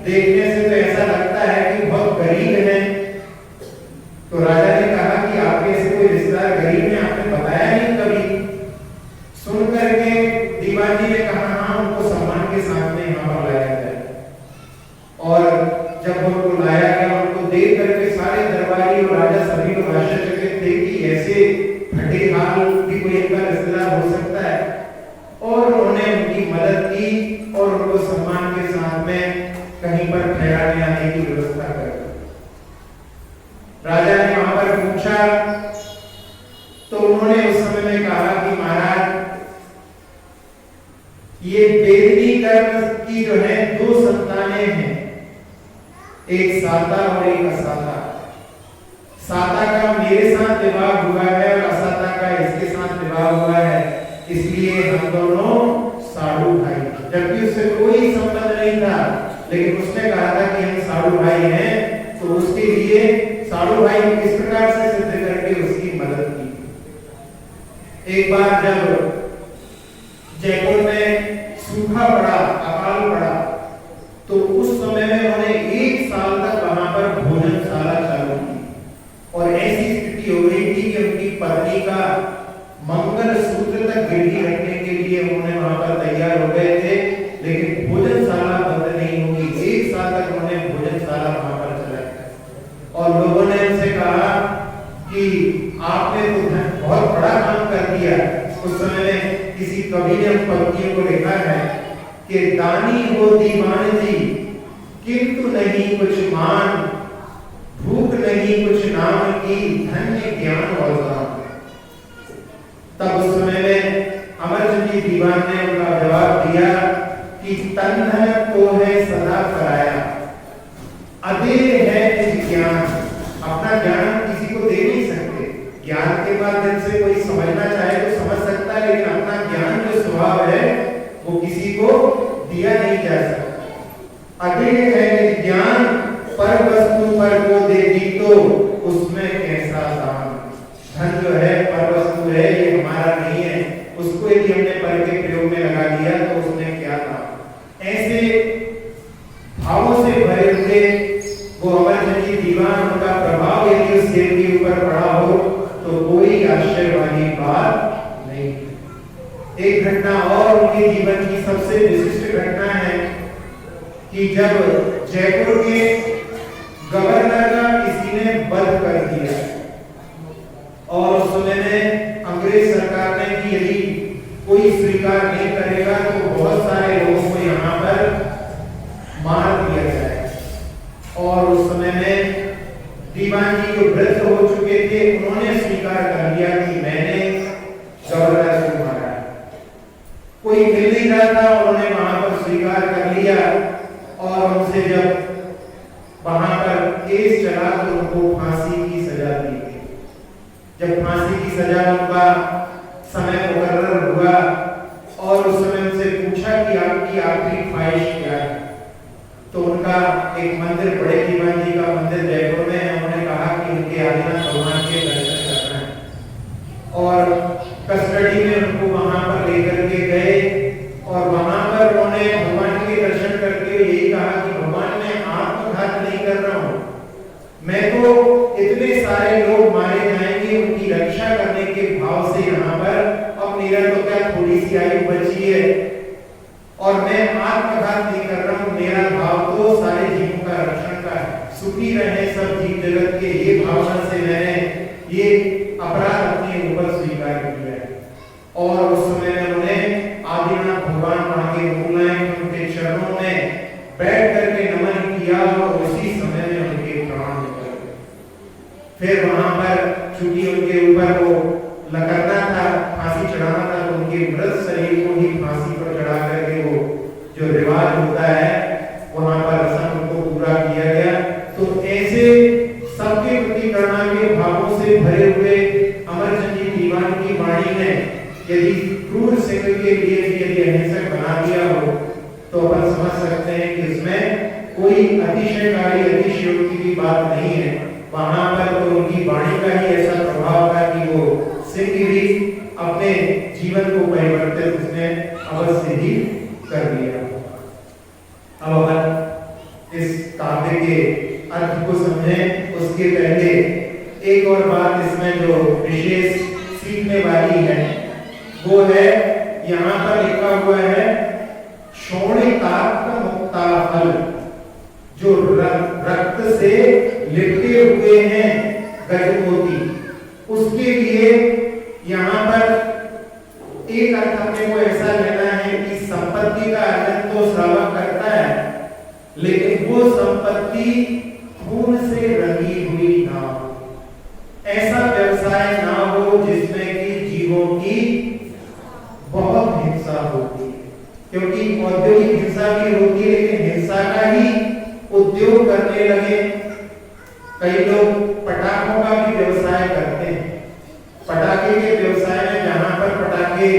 देखने से तो ऐसा लगता है कि बहुत गरीब है। तो राजा ने कहा कि आपके से कोई रिश्तेदार गरीब है, आपने बताया नहीं कभी। सुन करके दीवान जी ने कहा हाँ, उनको सम्मान के साथ में यहाँ पर लाया जाए। और जब उनको लाया गया, उनको देख करके सारे दरबारी और राजा सभी लोग आश्चर्यचकित थे कि ऐसे फटे हाल भी कोई इनका रिश्तेदार हो सकता है। और उन्होंने उनकी मदद की और उनको सम्मान के साथ में कहीं पर ठहराने आने की व्यवस्था कर दी। राजा ने वहां पर पूछा तो उन्होंने उस समय में कहा कि महाराज, ये बेदनी कर्म की जो है दो संतानें हैं, एक साता और एक असाता। साता का मेरे साथ विवाह हुआ है और असाता का इसके साथ विवाह हुआ है, इसलिए हम दोनों साधु भाई। जबकि उससे कोई संबंध नहीं था, लेकिन उसने कहा था कि हम साधु भाई हैं, तो उसके लिए साधु भाई को किस प्रकार से सिद्ध करके उसकी मदद की। एक बार जब जयपुर में सूखा पड़ा, अकाल पड़ा, तो उस समय में उन्होंने 1 साल तक वहां पर भोजनशाला चालू की। और ऐसी स्थिति हो गई थी कि उनकी पत्नी का मंगल सूत्र तक गिरवी रखने के लिए उन्होंने वहां पर तैयार हो गए थे, लेकिन भोजनशाला बंद नहीं होगी। 1 साल तक उन्होंने भोजनशाला वहां पर चलाई। और लोगों ने उनसे कहा कि आपने तो बहुत बड़ा काम कर दिया। उस समय में किसी कवि ने उन पंक्तियों को लिखा है कि दानी हो दीवान जी किंतु नहीं कुछ मान, भूख नहीं कुछ नाम की, धन्य ज्ञान और दान। तब उस समय में अमरचंद जी दीवान ने उनका जवाब दिया कि तन धन तो है सदा कराया, अधेर है निज ज्ञान। अपना ज्ञान किसी को दे नहीं सकते, ज्ञान के माध्यम से कोई समझना चाहे तो समझ सकता है, लेकिन अपना ज्ञान जो स्वभाव है वो किसी को दिया नहीं जा सकता। अधेर है निज ज्ञान, पर वस्तु पर को दे दी तो उसमें कैसा दान। धन जो है पर वस्तु है, ये हमारा नहीं है, उसको यदि हमने पर के प्रयोग में लगा दिया तो उसमें क्या था। ऐसे भावों से भरे हुए वो अमरचंद जी दीवान, उनका प्रभाव यदि उस देव के ऊपर पड़ा हो तो कोई आश्चर्य वाली बात नहीं। एक घटना और उनके जीवन की सबसे विशिष्ट घटना है कि जब जयपुर के गवर्नर का किसी ने वध कर दिया और उस समय में अंग्रेज सरकार ने कि यदि कोई स्वीकार नहीं करेगा तो बहुत सारे लोगों को यहाँ पर मार दिया जाए। और उस समय में दीवान जी जो वृद्ध हो चुके थे उन्होंने स्वीकार कर लिया कि मैंने गवर्नर को मारा। कोई मिल नहीं रहा था, उन्होंने वहां पर स्वीकार कर लिया और उनसे जब वहां पर केस चला तो उनको फांसी की सजा दी गई। जब फांसी की सजा उनका समय मुकर्रर हुआ और उस समय उनसे पूछा कि आपकी आखिरी ख्वाहिश क्या है, तो उनका एक मंदिर, बड़े दीवान जी का मंदिर जयपुर में है, उन्होंने कहा कि उनके आदिनाथ भगवान के दर्शन करना है। और कस्टडी में उनको वहां पर लेकर के गए और वहां पर उन्होंने भगवान के दर्शन करके यही कहा कि भगवान मैं आत्मघात नहीं कर रहा हूं, मैं तो इतने सारे लोग मारे जाएंगे उनकी रक्षा करने के भाव से यहाँ पर, अब मेरा तो क्या थोड़ी सी आयु बची है और मैं आत्मघात नहीं कर रहा हूं, मेरा भाव तो सारे जीवों का रक्षण का है, सुखी रहे सब जीव जगत के, ये भावना से मैंने ये अपराध अपने ऊपर स्वीकार किया है। और उस समय में उन्होंने आदिनाथ भगवान वहां के मूलाएं उनके चरणों में बैठ करके नमन किया और उसी समय में उनके प्राण निकल गए। फिर वहां पर चूंकि उनके ऊपर वो लकड़ना था, फांसी चढ़ाना था, तो उनके मृत शरीर को ही फांसी पर चढ़ा करके वो जो रिवाज होता है वहां पर रस्म उनको पूरा किया गया। तो ऐसे सबके प्रति करुणा के भावों से भरे हुए अमरचंद जी दीवान की वाणी ने यदि क्रूर सिंह के लिए भी यदि अहिंसक बना दिया हो तो अपन समझ सकते हैं कि इसमें कोई अतिशयकारी अतिशयोक्ति की बात नहीं है। वहां पर तो उनकी वाणी का ही ऐसा प्रभाव था कि वो सिंह भी अपने जीवन को परिवर्तित उसने अवश्य ही कर दिया। अब अपन इस काव्य के अर्थ को समझें उसके पहले एक और बात इसमें जो विशेष सीखने वाली है वो है, यहाँ पर लिखा हुआ है शोणितात्म मुक्ता फल, जो रक्त से लिपटे हुए हैं गजमोती, उसके लिए यहाँ पर एक अर्थ अपने को ऐसा लेना है कि संपत्ति का आनंद तो श्रावक करता है, लेकिन वो संपत्ति खून से रंगी हुई ना हो, ऐसा व्यवसाय ना हो जिसमें कि जीवों की बहुत हिंसा होती है, क्योंकि औद्योगिक हिंसा भी होती है लेकिन हिंसा का ही उद्योग करने लगे। कई लोग पटाखों का भी व्यवसाय करते हैं। पटाखे के व्यवसाय में जहां पर पटाखे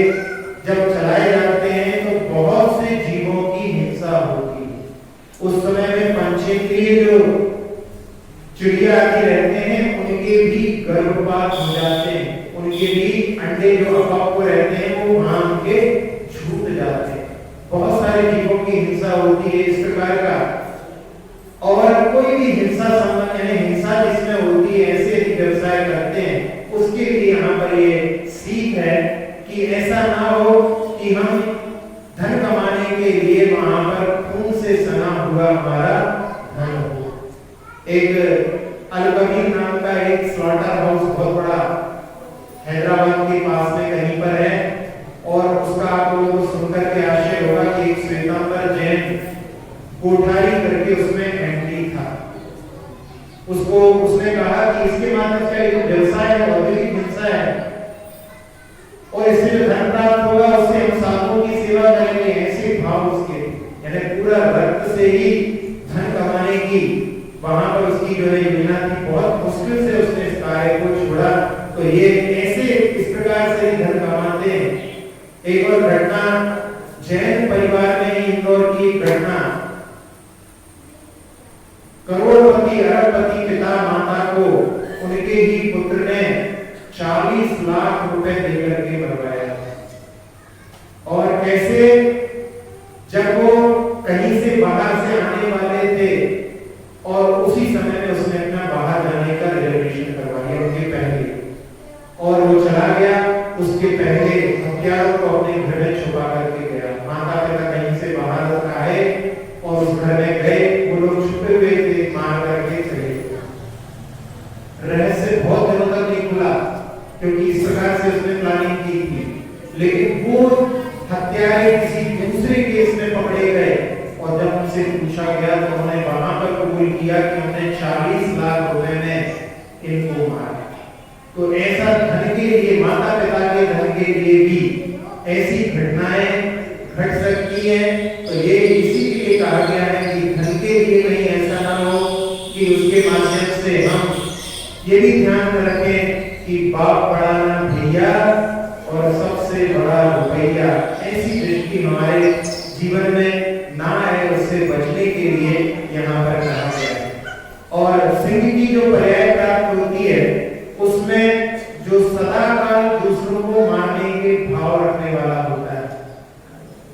जब चलाए जाते हैं तो बहुत से जीवों की हिंसा होती है। उस समय में पंचेंद्रिय जो चिड़िया आदि रहते हैं उनके भी गर्भपात हो जाते हैं, उनके भी अंडे जो अपक्व रहते हैं वो वहां उनके छूट जाते हैं। बहुत सारे जीवों की हिंसा होती है इस प्रकार का। और कोई भी हिंसा संबंध यानी हिंसा जिसमें होती है ऐसे व्यवसाय करते हैं, उसके लिए यहाँ पर ये सीख है कि ऐसा ना हो कि हम धन कमाने के लिए वहां पर खून से सना हुआ हमारा धन हो। एक अलकबीर नाम का एक स्लॉटर हाउस बहुत बड़ा हैदराबाद के पास में कहीं पर है और उसका आप लोगों को सुनकर के आश्चर्य होगा कि एक श्वेतांबर जैन कोठारी करके उसमें एंट्री था। उसको उसने कहा कि इसके माध्यम से एक व्यवसाय है, औद्योगिक हिंसा है और इससे जो धन प्राप्त होगा उससे हम साधुओं की सेवा करेंगे, ऐसे भाव उसके, यानी पूरा रक्त से ही धन कमाने की वहां पर उसकी जो है योजना थी। बहुत मुश्किल से उसने इस कार्य को छोड़ा। तो ये ऐसे इस प्रकार से धन कमाते हैं। एक और घटना जैन परिवार में ही इंदौर की घटना, करोड़पति अरबपति पिता माता को उनके ही पुत्र ने 40 लाख रुपए देकर के मरवाया। और कैसे, जब वो कहीं से बाहर से आने वाले थे और उसी समय में उसने अपना बाहर जाने का रिजर्वेशन करवा लिया उनके पहले, और वो चला गया। उसके पहले हथियारों को अपने घर में छुपा करके गया। माता पिता कहीं से बाहर आए और उस घर में गए, वो लोग किया कि उन्होंने 40 लाख रुपए में इनको मारा। तो ऐसा धन के लिए, माता पिता के धन के लिए भी ऐसी घटनाएं घट सकती है। तो ये इसी के लिए कहा गया है कि धन के लिए कहीं ऐसा ना हो कि उसके माध्यम से हम ये भी ध्यान में रखें कि बाप बड़ा ना भैया और सबसे बड़ा रुपया, ऐसी दृष्टि हमारे जीवन में ना आए, उससे बचने के लिए यहाँ पर कहा गया है। और सिंह की जो पर्याय प्राप्त होती है उसमें जो सदा काल दूसरों को मारने के भाव रखने वाला होता है,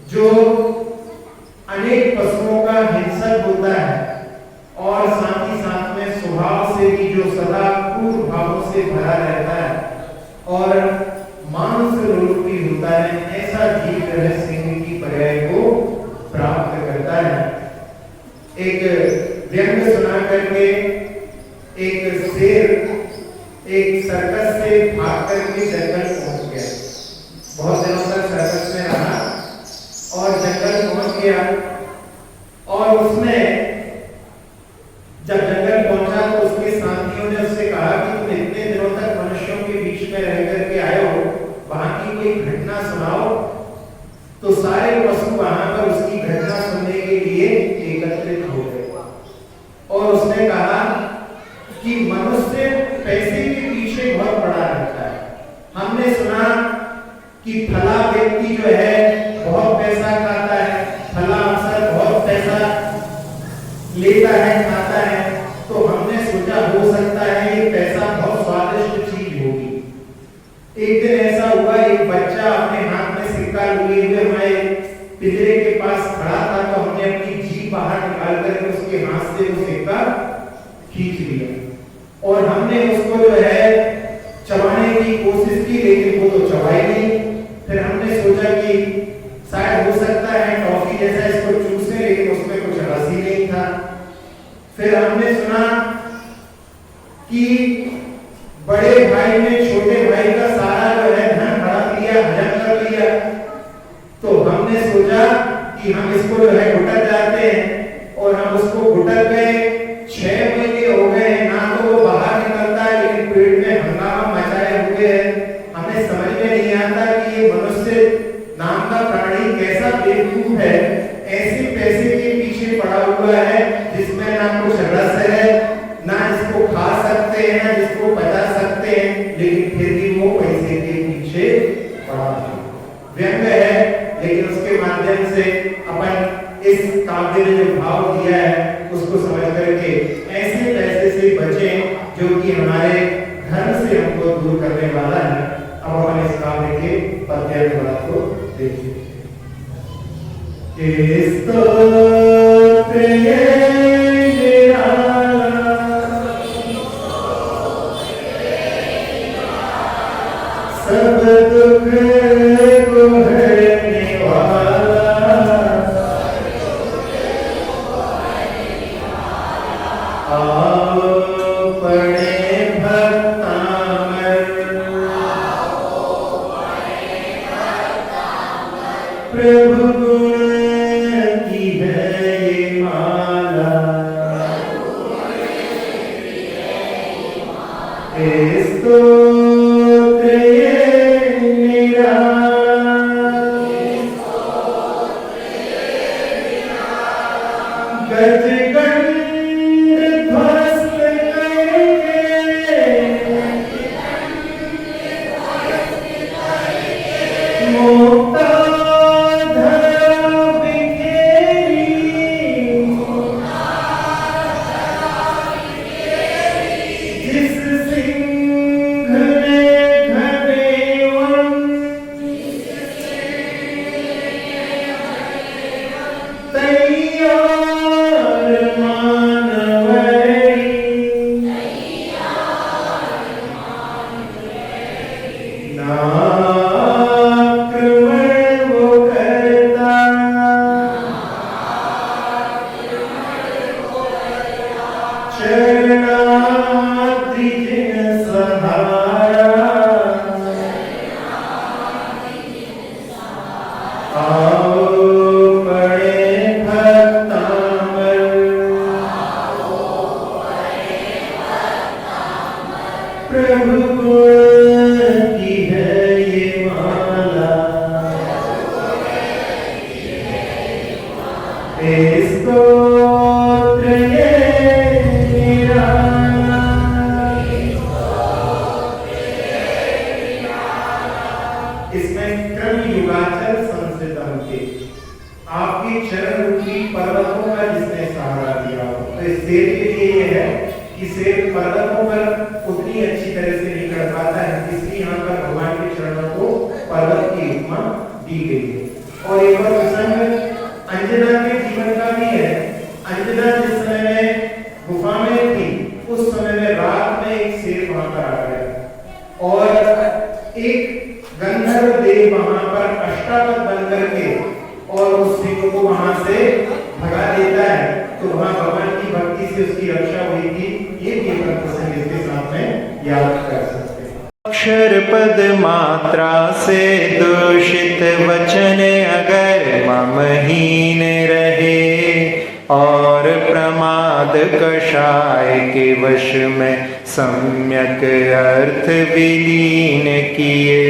जो अनेक पशुओं का हिंसक होता है और साथ ही साथ में स्वभाव से भी जो सदा क्रूर भावों से भरा रहता है और मांस रूपी होता है, ऐसा जीव जो है सिंह की पर्याय को प्राप्त करता है। एक व्यंग सुना करके एक शेर एक सर्कस से भाग करके जंगल पहुंच गया। बहुत दिनों तक सर्कस में रहा और जंगल पहुंच गया और उसने जब जंगल पहुंचा तो उसके साथियों ने उससे कहा कि तुम इतने दिनों तक मनुष्यों के बीच में रह करके आए हो, वहां की कोई घटना सुनाओ। तो सारे पशु वहां पर उसकी घटना सुनने के लिए एकत्रित हो गए और उसने कहा कि मनुष्य पैसे के पीछे बहुत पड़ा रहता है। हमने सुना कि फला व्यक्ति जो है बहुत पैसा खाता है, फला अफसर बहुत पैसा लेता है, खाता है, तो हमने सोचा हो सकता है ये पैसा बहुत स्वादिष्ट चीज होगी। एक दिन ऐसा हुआ, एक बच्चा अपने हाथ में सिक्का लिए हुए हमारे पिंजरे के पास खड़ा था, तो हमने अपनी जीभ बाहर निकाल कर उसके हाथ से वो सिक्का खींच लिया और हमने उसको जो है चबाने की कोशिश की, लेकिन वो तो चबाई नहीं। फिर हमने सोचा कि शायद हो सकता है टॉफी जैसा इसको चूसे, लेकिन उसमें कुछ रस ही नहीं था। फिर हमने सुना कि बड़े भाई ने छोटे भाई का सारा जो है धन हड़प लिया, हजम कर लिया। तो हमने सोचा कि हम इसको जो है घुटक जाते हैं और हम उसको घुटक गए। 6 महीने हो गए, ना तो वो बाहर निकलता है लेकिन पेट में हंगामा मचाए हुए है। हमें समझ में नहीं आता कि ये मनुष्य नाम का प्राणी कैसा बेवकूफ है, ऐसे पैसे के पीछे पड़ा हुआ है जिसमें ना कुछ रस है, ना इसको खा सकते हैं, ना जिसको बचा सकते हैं, लेकिन फिर भी वो पैसे के पीछे पड़ा है। व्यंग है, लेकिन उसके माध्यम से अपन इस काव्य ने जो भाव दिया है उसको समझ करके ऐसे पैसे से बचें जो कि हमारे धर्म से हमको दूर करने वाला है। अब अपन इस काव्य के पद्य को देखिए। सब दुख को हरने वाला, आओ पढ़े भक्तामर, प्रभु गुण की है ये माला, स्तोत्र ये मेरा, गज आओ बड़े भक्तामर, प्रभु गुण की है ये माला, स्तोत्र ये निराला। इसमें क्रम युगाचल संस्कृतम के आपकी चरण रूपी पर्वतों का जिसने सहारा दिया हो। तो इस शेर के लिए ये है कि शेर पर्वतों पर उतनी अच्छी तरह से नहीं कर पाता है, इसलिए यहाँ पर भगवान के चरणों को पर्वत की उपमा दी गई है। और एक और प्रसंग अंजना के जीवन का भी है। अंजना जिस समय में गुफा में थी, उस समय में रात में एक शेर वहां पर आ गया और एक गंधर्व देव वहां पर अष्टावक्र बन करके और उस सिंह को वहां से भगा देता है। तो वहां भगवान की भक्ति से उसकी रक्षा हुई थी। ये भी एक प्रसंग इसके साथ में याद कर सकते हैं। अक्षर पद मात्रा से दूषित वचन अगर ममहीन रहे और प्रमाद कषाय के वश में सम्यक अर्थ विलीन किए,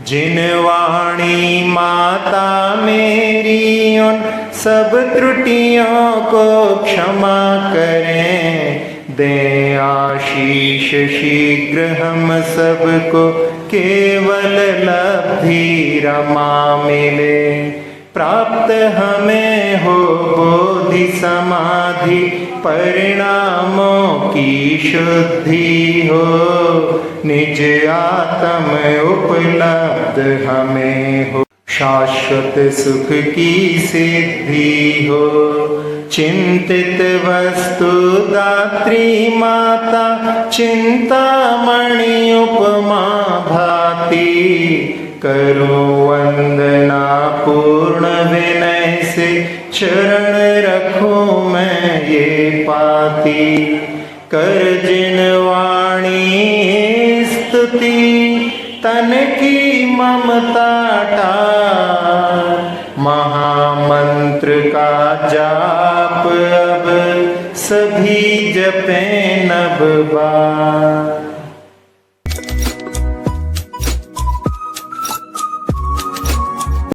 जिन वाणी माता मेरी उन सब त्रुटियों को क्षमा करें, दें आशीष शीघ्र हम सबको केवल लब्धि रमा मिले, प्राप्त हमें हो बोधि समाधि परिणामों की शुद्धि हो, निज आत्म उपलब्ध हमें हो, शाश्वत सुख की सिद्धि हो, चिंतित वस्तु दात्री माता चिंतामणि उपमा भाति, करो वंदना पूर्ण विनय से चरण रखूं मैं ये पाती, कर जिन वाणी स्तुति तन की ममता टार, महामंत्र का जाप अब सभी जपें नभ बार।